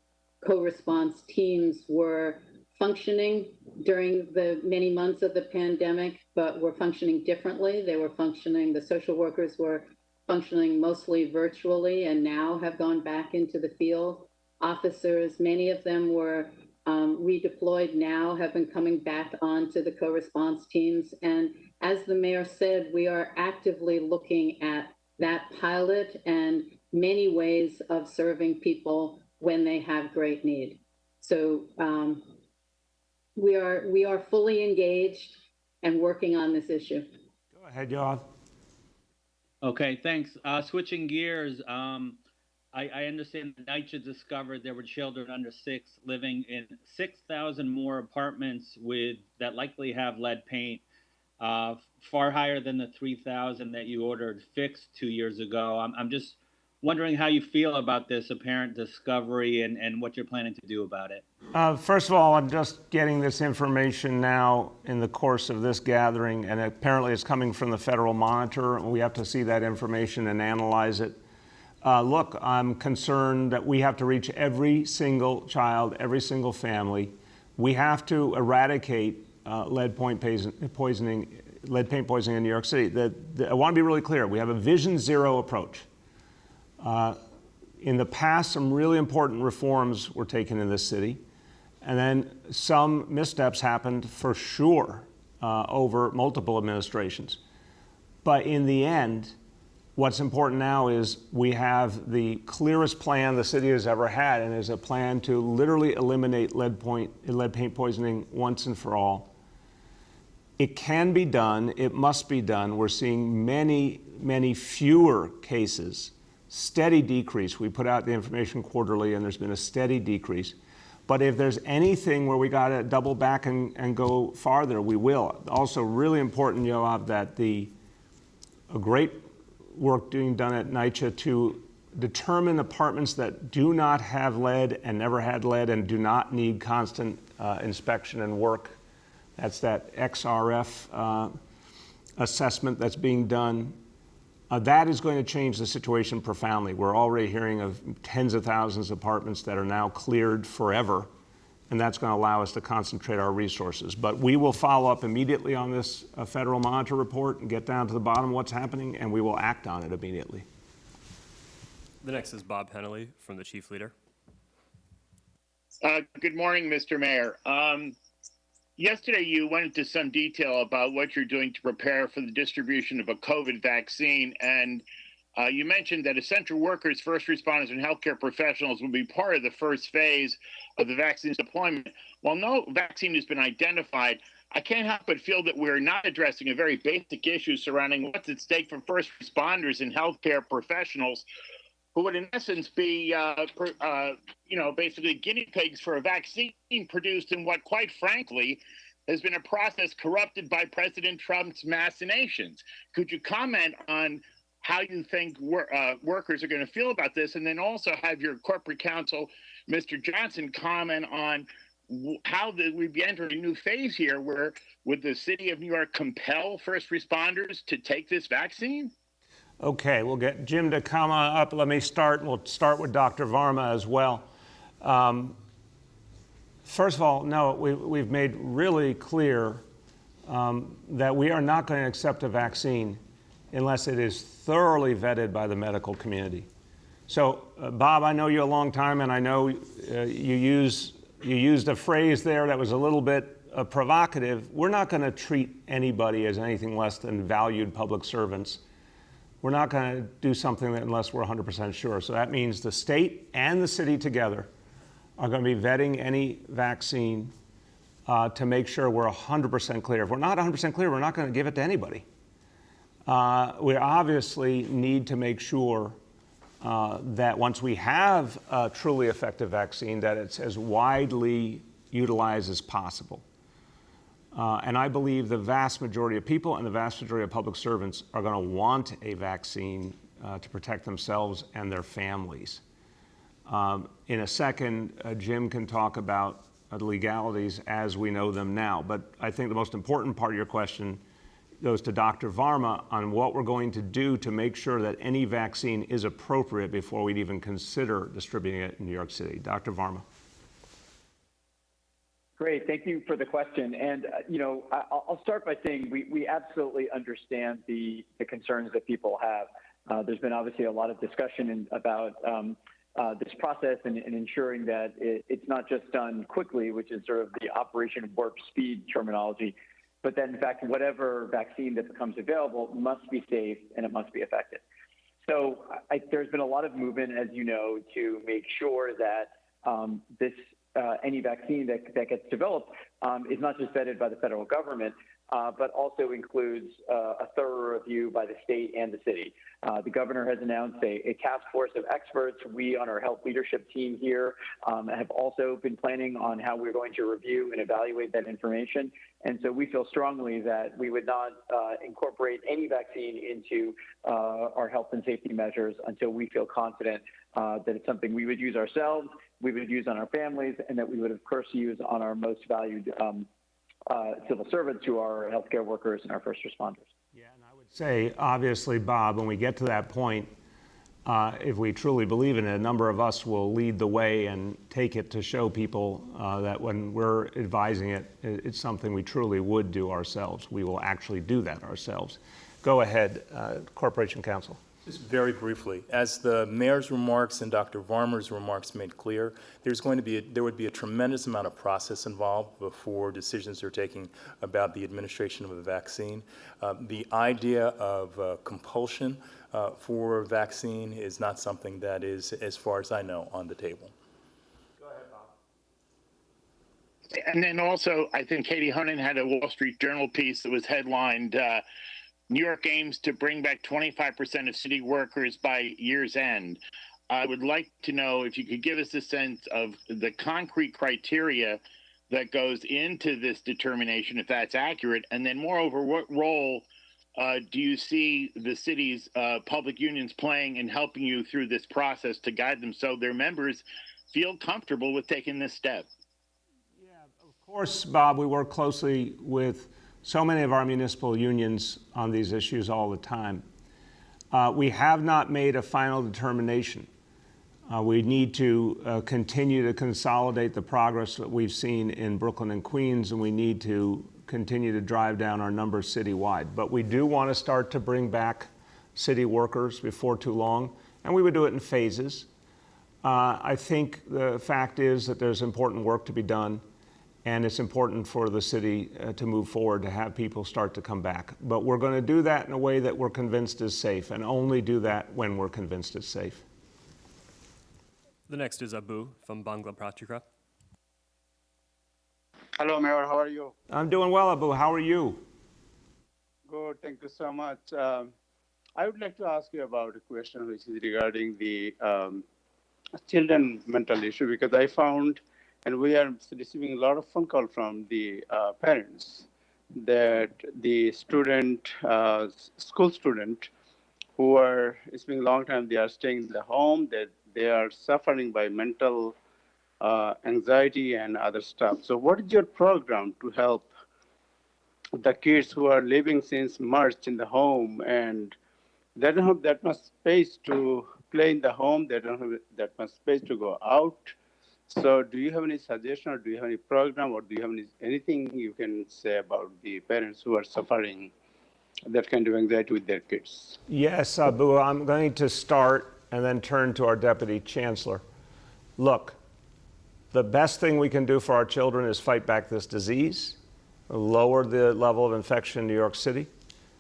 co-response teams were functioning during the many months of the pandemic, but were functioning differently. The social workers were functioning mostly virtually and now have gone back into the field. Officers, many of them were redeployed now, have been coming back onto the co-response teams. And as the mayor said, we are actively looking at that pilot and many ways of serving people when they have great need. So we are fully engaged and working on this issue. Go ahead, Yoav. Okay, thanks. Switching gears, I understand that NYCHA discovered there were children under 6 living in 6,000 more apartments that likely have lead paint, far higher than the 3,000 that you ordered fixed 2 years ago. I'm just wondering how you feel about this apparent discovery and what you're planning to do about it. First of all, I'm just getting this information now in the course of this gathering, and apparently it's coming from the Federal Monitor, and we have to see that information and analyze it. Look, I'm concerned that we have to reach every single child, every single family. We have to eradicate lead paint poisoning in New York City. I want to be really clear. We have a Vision Zero approach. In the past, some really important reforms were taken in this city, and then some missteps happened for sure over multiple administrations. But in the end, what's important now is we have the clearest plan the city has ever had, and is a plan to literally eliminate lead paint poisoning once and for all. It can be done, it must be done. We're seeing many, many fewer cases, steady decrease. We put out the information quarterly and there's been a steady decrease. But if there's anything where we gotta double back and go farther, we will. Also really important, Yoav, that a great work being done at NYCHA to determine apartments that do not have lead and never had lead and do not need constant inspection and work. That's that XRF assessment that's being done. That is going to change the situation profoundly. We're already hearing of tens of thousands of apartments that are now cleared forever, and that's going to allow us to concentrate our resources. But we will follow up immediately on this federal monitor report and get down to the bottom of what's happening, and we will act on it immediately. The next is Bob Hennelly from the Chief Leader. Good morning, Mr. Mayor. Yesterday, you went into some detail about what you're doing to prepare for the distribution of a COVID vaccine, and you mentioned that essential workers, first responders, and healthcare professionals will be part of the first phase of the vaccine's deployment. While no vaccine has been identified, I can't help but feel that we're not addressing a very basic issue surrounding what's at stake for first responders and healthcare professionals, who would in essence be, basically guinea pigs for a vaccine produced in what, quite frankly, has been a process corrupted by President Trump's machinations. Could you comment on how you think workers are going to feel about this, and then also have your corporate counsel, Mr. Johnson, comment on how we'd be entering a new phase here where would the city of New York compel first responders to take this vaccine? Okay, we'll get Jim to come up. Let me start. We'll start with Dr. Varma as well. First of all, no, we've made really clear that we are not going to accept a vaccine unless it is thoroughly vetted by the medical community. So, Bob, I know you a long time, and I know you used a phrase there that was a little bit provocative. We're not going to treat anybody as anything less than valued public servants. We're not going to do something unless we're 100% sure. So that means the state and the city together are going to be vetting any vaccine to make sure we're 100% clear. If we're not 100% clear, we're not going to give it to anybody. We obviously need to make sure that once we have a truly effective vaccine, that it's as widely utilized as possible. And I believe the vast majority of people and the vast majority of public servants are going to want a vaccine to protect themselves and their families. In a second, Jim can talk about the legalities as we know them now. But I think the most important part of your question goes to Dr. Varma on what we're going to do to make sure that any vaccine is appropriate before we'd even consider distributing it in New York City. Dr. Varma. Great, thank you for the question. And, I'll start by saying we absolutely understand the concerns that people have. There's been obviously a lot of discussion about this process and ensuring that it's not just done quickly, which is sort of the Operation Warp Speed terminology, but that in fact, whatever vaccine that becomes available must be safe and it must be effective. So there's been a lot of movement, as you know, to make sure that any vaccine that gets developed is not just vetted by the federal government, but also includes a thorough review by the state and the city. The governor has announced a task force of experts. We on our health leadership team here have also been planning on how we're going to review and evaluate that information. And so we feel strongly that we would not incorporate any vaccine into our health and safety measures until we feel confident that it's something we would use ourselves, we would use on our families, and that we would, of course, use on our most valued civil servants, who are healthcare workers and our first responders. Yeah, and I would say, obviously, Bob, when we get to that point, if we truly believe in it, a number of us will lead the way and take it to show people that when we're advising it, it's something we truly would do ourselves. We will actually do that ourselves. Go ahead, Corporation Counsel. Just very briefly, as the mayor's remarks and Dr. Varmer's remarks made clear, there would be a tremendous amount of process involved before decisions are taken about the administration of a vaccine. The idea of compulsion for a vaccine is not something that is, as far as I know, on the table. And then also, I think Katie Honan had a Wall Street Journal piece that was headlined, New York aims to bring back 25% of city workers by year's end. I would like to know if you could give us a sense of the concrete criteria that goes into this determination, if that's accurate, and then moreover, what role do you see the city's public unions playing in helping you through this process to guide them so their members feel comfortable with taking this step? Yeah, of course, Bob, we work closely with so many of our municipal unions on these issues all the time. We have not made a final determination. We need to continue to consolidate the progress that we've seen in Brooklyn and Queens, and we need to continue to drive down our numbers citywide. But we do want to start to bring back city workers before too long, and we would do it in phases. I think the fact is that there's important work to be done, and it's important for the city to move forward, to have people start to come back. But we're going to do that in a way that we're convinced is safe, and only do that when we're convinced it's safe. The next is Abu from Bangla Pratika. Hello, Mayor. How are you? I'm doing well, Abu. How are you? Good. Thank you so much. I would like to ask you about a question which is regarding the children mental issue, because I found, and we are receiving a lot of phone calls from the parents, that the student, school student, who are spending a long time, they are staying in the home, that they are suffering by mental anxiety and other stuff. So what is your program to help the kids who are living since March in the home and they don't have that much space to play in the home, they don't have that much space to go out? So do you have any suggestion, or do you have any program, or do you have anything you can say about the parents who are suffering that kind of anxiety with their kids? Yes, Abu, I'm going to start and then turn to our Deputy Chancellor. Look, the best thing we can do for our children is fight back this disease, lower the level of infection in New York City,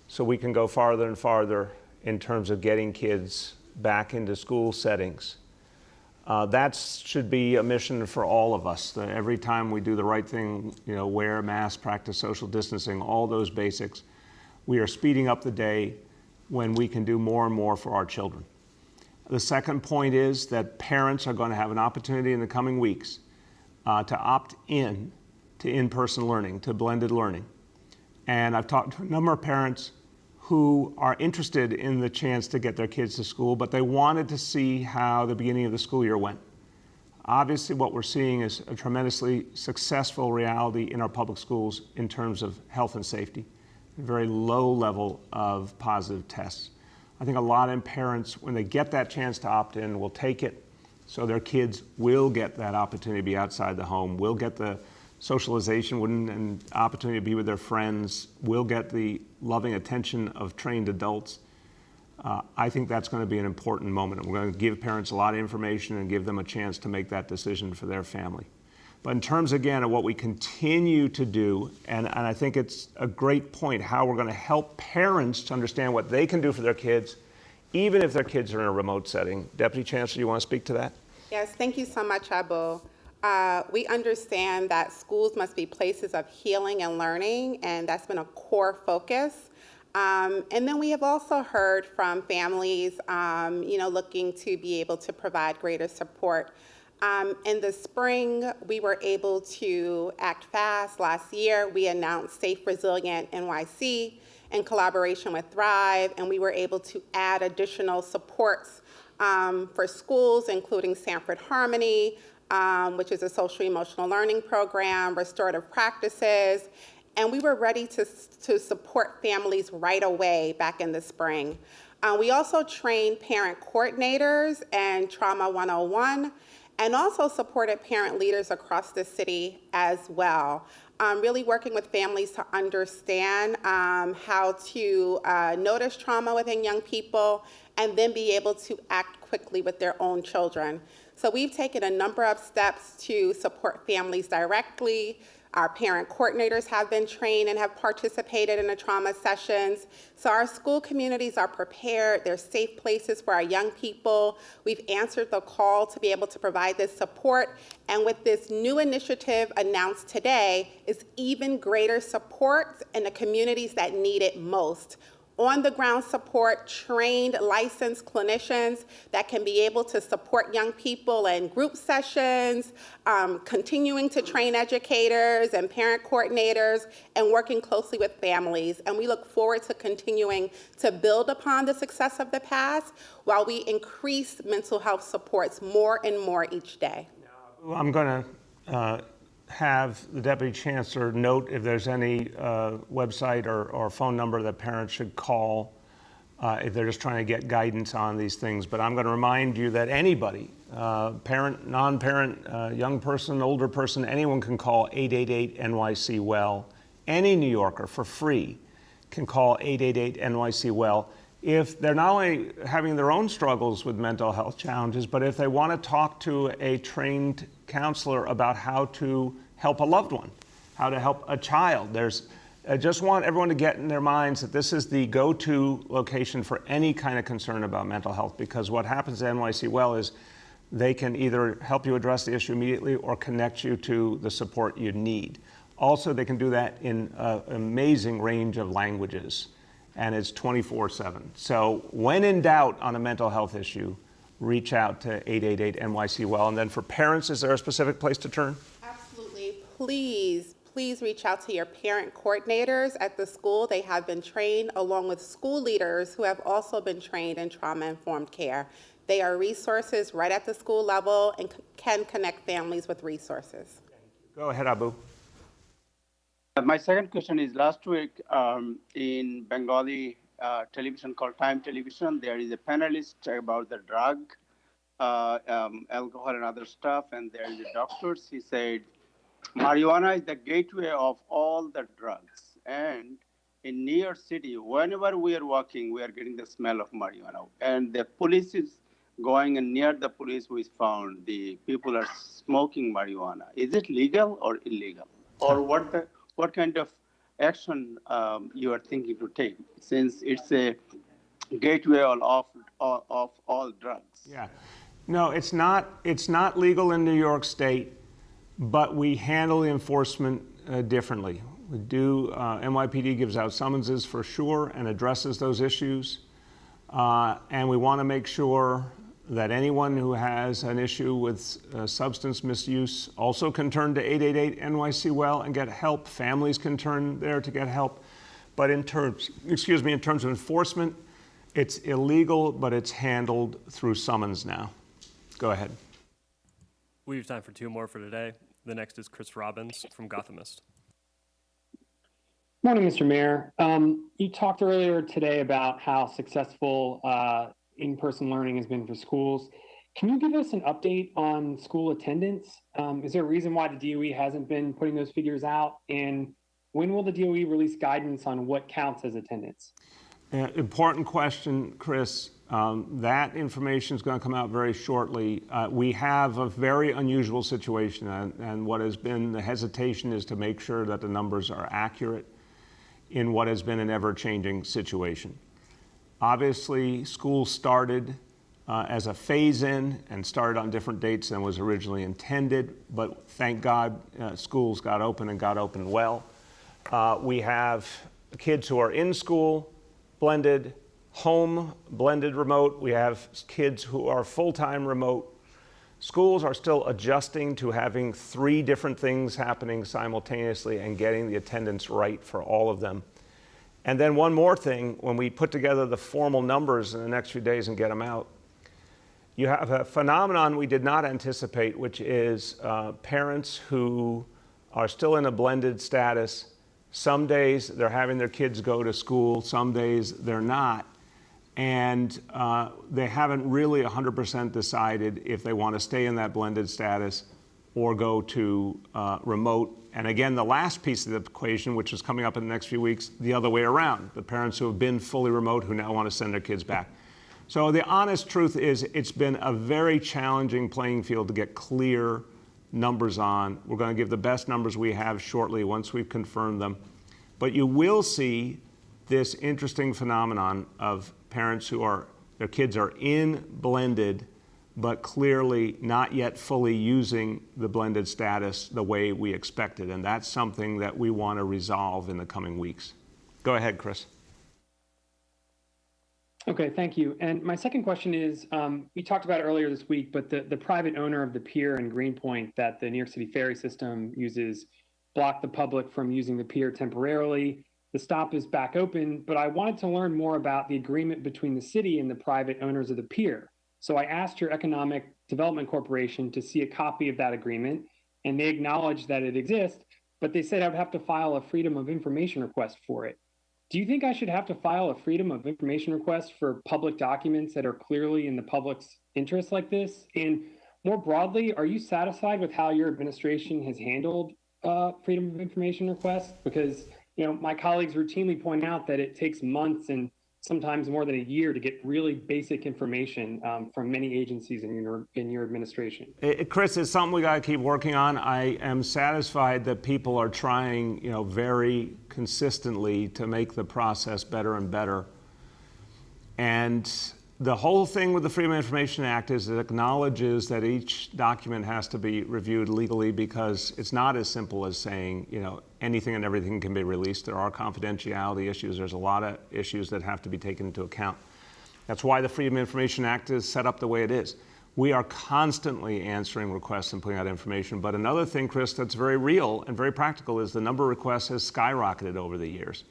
so we can go farther and farther in terms of getting kids back into school settings. That should be a mission for all of us. Every time we do the right thing, wear a mask, practice social distancing, all those basics, we are speeding up the day when we can do more and more for our children. The second point is that parents are going to have an opportunity in the coming weeks to opt in to in-person learning, to blended learning. And I've talked to a number of parents who are interested in the chance to get their kids to school, but they wanted to see how the beginning of the school year went. Obviously, what we're seeing is a tremendously successful reality in our public schools in terms of health and safety, a very low level of positive tests. I think a lot of parents, when they get that chance to opt in, will take it, so their kids will get that opportunity to be outside the home, will get the socialization and opportunity to be with their friends, will get the loving attention of trained adults. I think that's going to be an important moment. We're going to give parents a lot of information and give them a chance to make that decision for their family. But in terms, again, of what we continue to do, and I think it's a great point, how we're going to help parents to understand what they can do for their kids, even if their kids are in a remote setting. Deputy Chancellor, you want to speak to that? Yes, thank you so much, Abu. We understand that schools must be places of healing and learning, and that's been a core focus. And then we have also heard from families, looking to be able to provide greater support. In the spring, we were able to act fast. Last year, we announced Safe, Resilient NYC in collaboration with Thrive, and we were able to add additional supports for schools, including Sanford Harmony, which is a social emotional learning program, restorative practices, and we were ready to support families right away back in the spring. We also trained parent coordinators and Trauma 101, and also supported parent leaders across the city as well. Really working with families to understand how to notice trauma within young people and then be able to act quickly with their own children. So we've taken a number of steps to support families directly. Our parent coordinators have been trained and have participated in the trauma sessions. So our school communities are prepared. They're safe places for our young people. We've answered the call to be able to provide this support. And with this new initiative announced today, is even greater support in the communities that need it most. On-the-ground support, trained, licensed clinicians that can be able to support young people in group sessions, continuing to train educators and parent coordinators, and working closely with families. And we look forward to continuing to build upon the success of the past while we increase mental health supports more and more each day. I'm going to have the Deputy Chancellor note if there's any website or phone number that parents should call if they're just trying to get guidance on these things. But I'm going to remind you that anybody, parent, non-parent, young person, older person, anyone can call 888-NYC-WELL. Any New Yorker for free can call 888-NYC-WELL. If they're not only having their own struggles with mental health challenges, but if they want to talk to a trained counselor about how to help a loved one, how to help a child. I just want everyone to get in their minds that this is the go-to location for any kind of concern about mental health, because what happens at NYC Well is they can either help you address the issue immediately or connect you to the support you need. Also, they can do that in an amazing range of languages, and it's 24/7. So when in doubt on a mental health issue, reach out to 888-NYC-WELL. And then for parents, is there a specific place to turn? Absolutely. Please reach out to your parent coordinators at the school. They have been trained, along with school leaders who have also been trained in trauma-informed care. They are resources right at the school level and can connect families with resources. Go ahead, Abu. My second question is, last week in Bengali television called Time Television, there is a panelist about the drug, alcohol and other stuff, and there is a doctor. He said, marijuana is the gateway of all the drugs. And in New York City, whenever we are walking, we are getting the smell of marijuana. And the police is going, and near the police we found the people are smoking marijuana. Is it legal or illegal? Or what kind of action you are thinking to take, since it's a gateway of all drugs? Yeah, no, it's not legal in New York State, but we handle the enforcement differently. We do, NYPD gives out summonses for sure and addresses those issues. And we want to make sure that anyone who has an issue with substance misuse also can turn to 888-NYC-WELL and get help. Families can turn there to get help. But in terms of enforcement, it's illegal, but it's handled through summons now. Go ahead. We have time for two more for today. The next is Chris Robbins from Gothamist. Morning, Mr. Mayor. You talked earlier today about how successful in-person learning has been for schools. Can you give us an update on school attendance? Is there a reason why the DOE hasn't been putting those figures out? And when will the DOE release guidance on what counts as attendance? Important question, Chris. That information is going to come out very shortly. We have a very unusual situation, and what has been the hesitation is to make sure that the numbers are accurate in what has been an ever-changing situation. Obviously, school started as a phase-in and started on different dates than was originally intended, but thank God schools got open well. We have kids who are in school, blended, home, blended remote. We have kids who are full-time remote. Schools are still adjusting to having 3 different things happening simultaneously and getting the attendance right for all of them. And then one more thing, when we put together the formal numbers in the next few days and get them out, you have a phenomenon we did not anticipate, which is parents who are still in a blended status. Some days they're having their kids go to school, some days they're not. And they haven't really 100% decided if they want to stay in that blended status or go to remote. And again, the last piece of the equation, which is coming up in the next few weeks, the other way around. The parents who have been fully remote who now want to send their kids back. So the honest truth is it's been a very challenging playing field to get clear numbers on. We're going to give the best numbers we have shortly once we've confirmed them. But you will see this interesting phenomenon of parents their kids are in blended, but clearly not yet fully using the blended status the way we expected. And that's something that we want to resolve in the coming weeks. Go ahead, Chris. Okay, thank you. And my second question is, we talked about it earlier this week, but the private owner of the pier in Greenpoint that the New York City ferry system uses blocked the public from using the pier temporarily. The stop is back open, but I wanted to learn more about the agreement between the city and the private owners of the pier. So I asked your Economic Development Corporation to see a copy of that agreement, and they acknowledged that it exists, but they said I would have to file a Freedom of Information request for it. Do you think I should have to file a Freedom of Information request for public documents that are clearly in the public's interest like this? And more broadly, are you satisfied with how your administration has handled Freedom of Information requests? Because my colleagues routinely point out that it takes months and sometimes more than a year to get really basic information from many agencies in your administration. Chris, it's something we got to keep working on. I am satisfied that people are trying, very consistently to make the process better and better. And the whole thing with the Freedom of Information Act is it acknowledges that each document has to be reviewed legally, because it's not as simple as saying, anything and everything can be released. There are confidentiality issues. There's a lot of issues that have to be taken into account. That's why the Freedom of Information Act is set up the way it is. We are constantly answering requests and putting out information. But another thing, Chris, that's very real and very practical is the number of requests has skyrocketed over the years.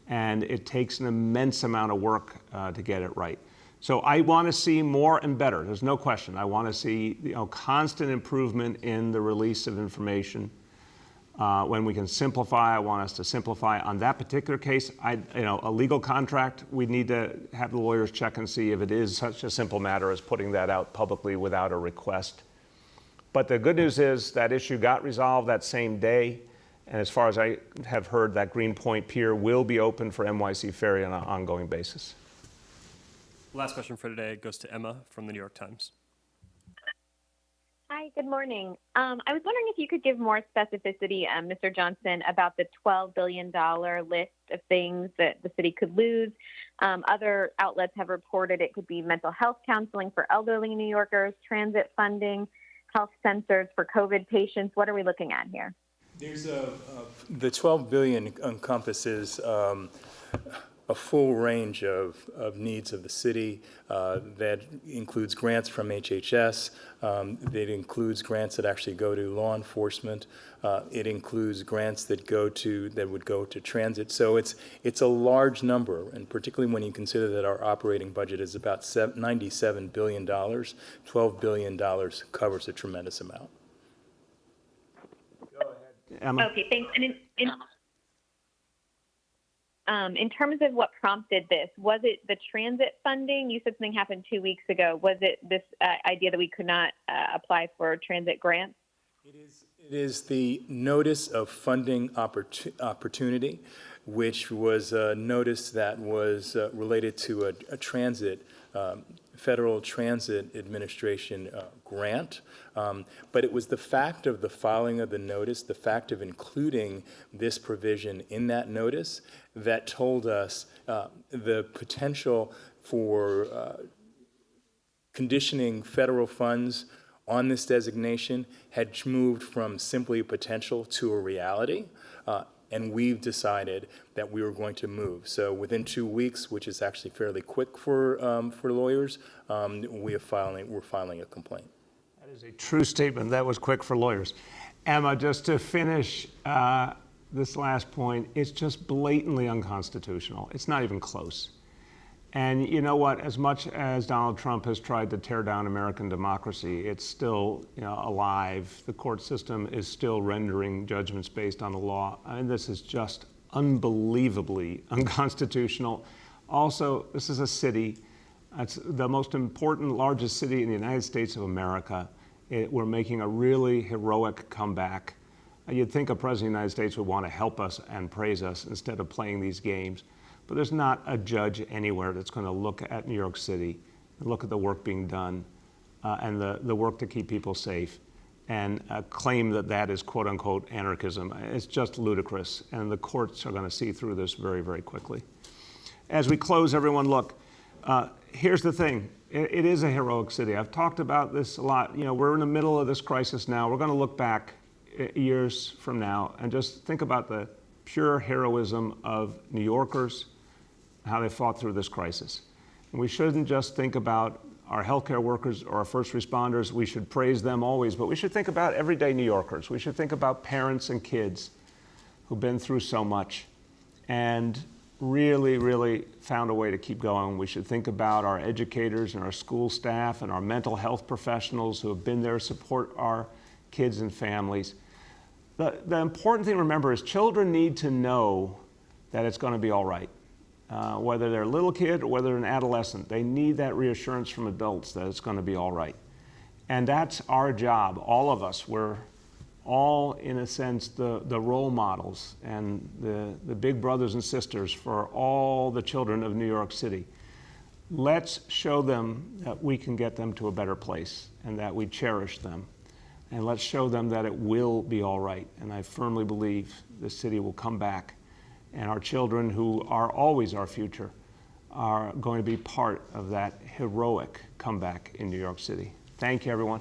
And it takes an immense amount of work to get it right. So I want to see more and better. There's no question. I want to see constant improvement in the release of information. When we can simplify, I want us to simplify. On that particular case, a legal contract, we need to have the lawyers check and see if it is such a simple matter as putting that out publicly without a request. But the good news is that issue got resolved that same day. And as far as I have heard, that Greenpoint Pier will be open for NYC Ferry on an ongoing basis. Last question for today goes to Emma from the New York Times. Hi, good morning. I was wondering if you could give more specificity, Mr. Johnson, about the $12 billion list of things that the city could lose. Other outlets have reported it could be mental health counseling for elderly New Yorkers, transit funding, health sensors for COVID patients. What are we looking at here? There's the $12 billion encompasses a full range of needs of the city. That includes grants from HHS. It includes grants that actually go to law enforcement. It includes grants that would go to transit. So it's a large number, and particularly when you consider that our operating budget is about $97 billion, $12 billion covers a tremendous amount. Go ahead, Emma. Okay, thanks. And in terms of what prompted this, was it the transit funding? You said something happened 2 weeks ago. Was it this idea that we could not apply for transit grants? It is the notice of funding opportunity, which was a notice that was related to a transit, Federal Transit Administration grant. But it was the fact of the filing of the notice, the fact of including this provision in that notice that told us the potential for conditioning federal funds on this designation had moved from simply a potential to a reality. And we've decided that we were going to move. So within 2 weeks, which is actually fairly quick for lawyers, we're filing a complaint. That is a true statement. That was quick for lawyers. Emma, just to finish this last point, it's just blatantly unconstitutional. It's not even close. And you know what? As much as Donald Trump has tried to tear down American democracy, it's still alive. The court system is still rendering judgments based on the law. And this is just unbelievably unconstitutional. Also, this is a city. It's the most important, largest city in the United States of America. We're making a really heroic comeback. You'd think a president of the United States would want to help us and praise us instead of playing these games. But there's not a judge anywhere that's going to look at New York City look at the work being done and the work to keep people safe and claim that that is quote unquote anarchism. It's just ludicrous, and the courts are going to see through this very, very quickly. As we close, everyone, look, here's the thing. It is a heroic city. I've talked about this a lot. You know, we're in the middle of this crisis now. We're going to look back years from now and just think about the pure heroism of New Yorkers, how they fought through this crisis. And we shouldn't just think about our healthcare workers or our first responders. We should praise them always, but we should think about everyday New Yorkers. We should think about parents and kids who've been through so much and really, really found a way to keep going. We should think about our educators and our school staff and our mental health professionals who have been there to support our kids and families. The important thing to remember is children need to know that it's going to be all right. Whether they're a little kid or whether they're an adolescent, they need that reassurance from adults that it's going to be all right. And that's our job, all of us. We're all, in a sense, the role models and the big brothers and sisters for all the children of New York City. Let's show them that we can get them to a better place and that we cherish them. And let's show them that it will be all right. And I firmly believe the city will come back. And our children, who are always our future, are going to be part of that heroic comeback in New York City. Thank you, everyone.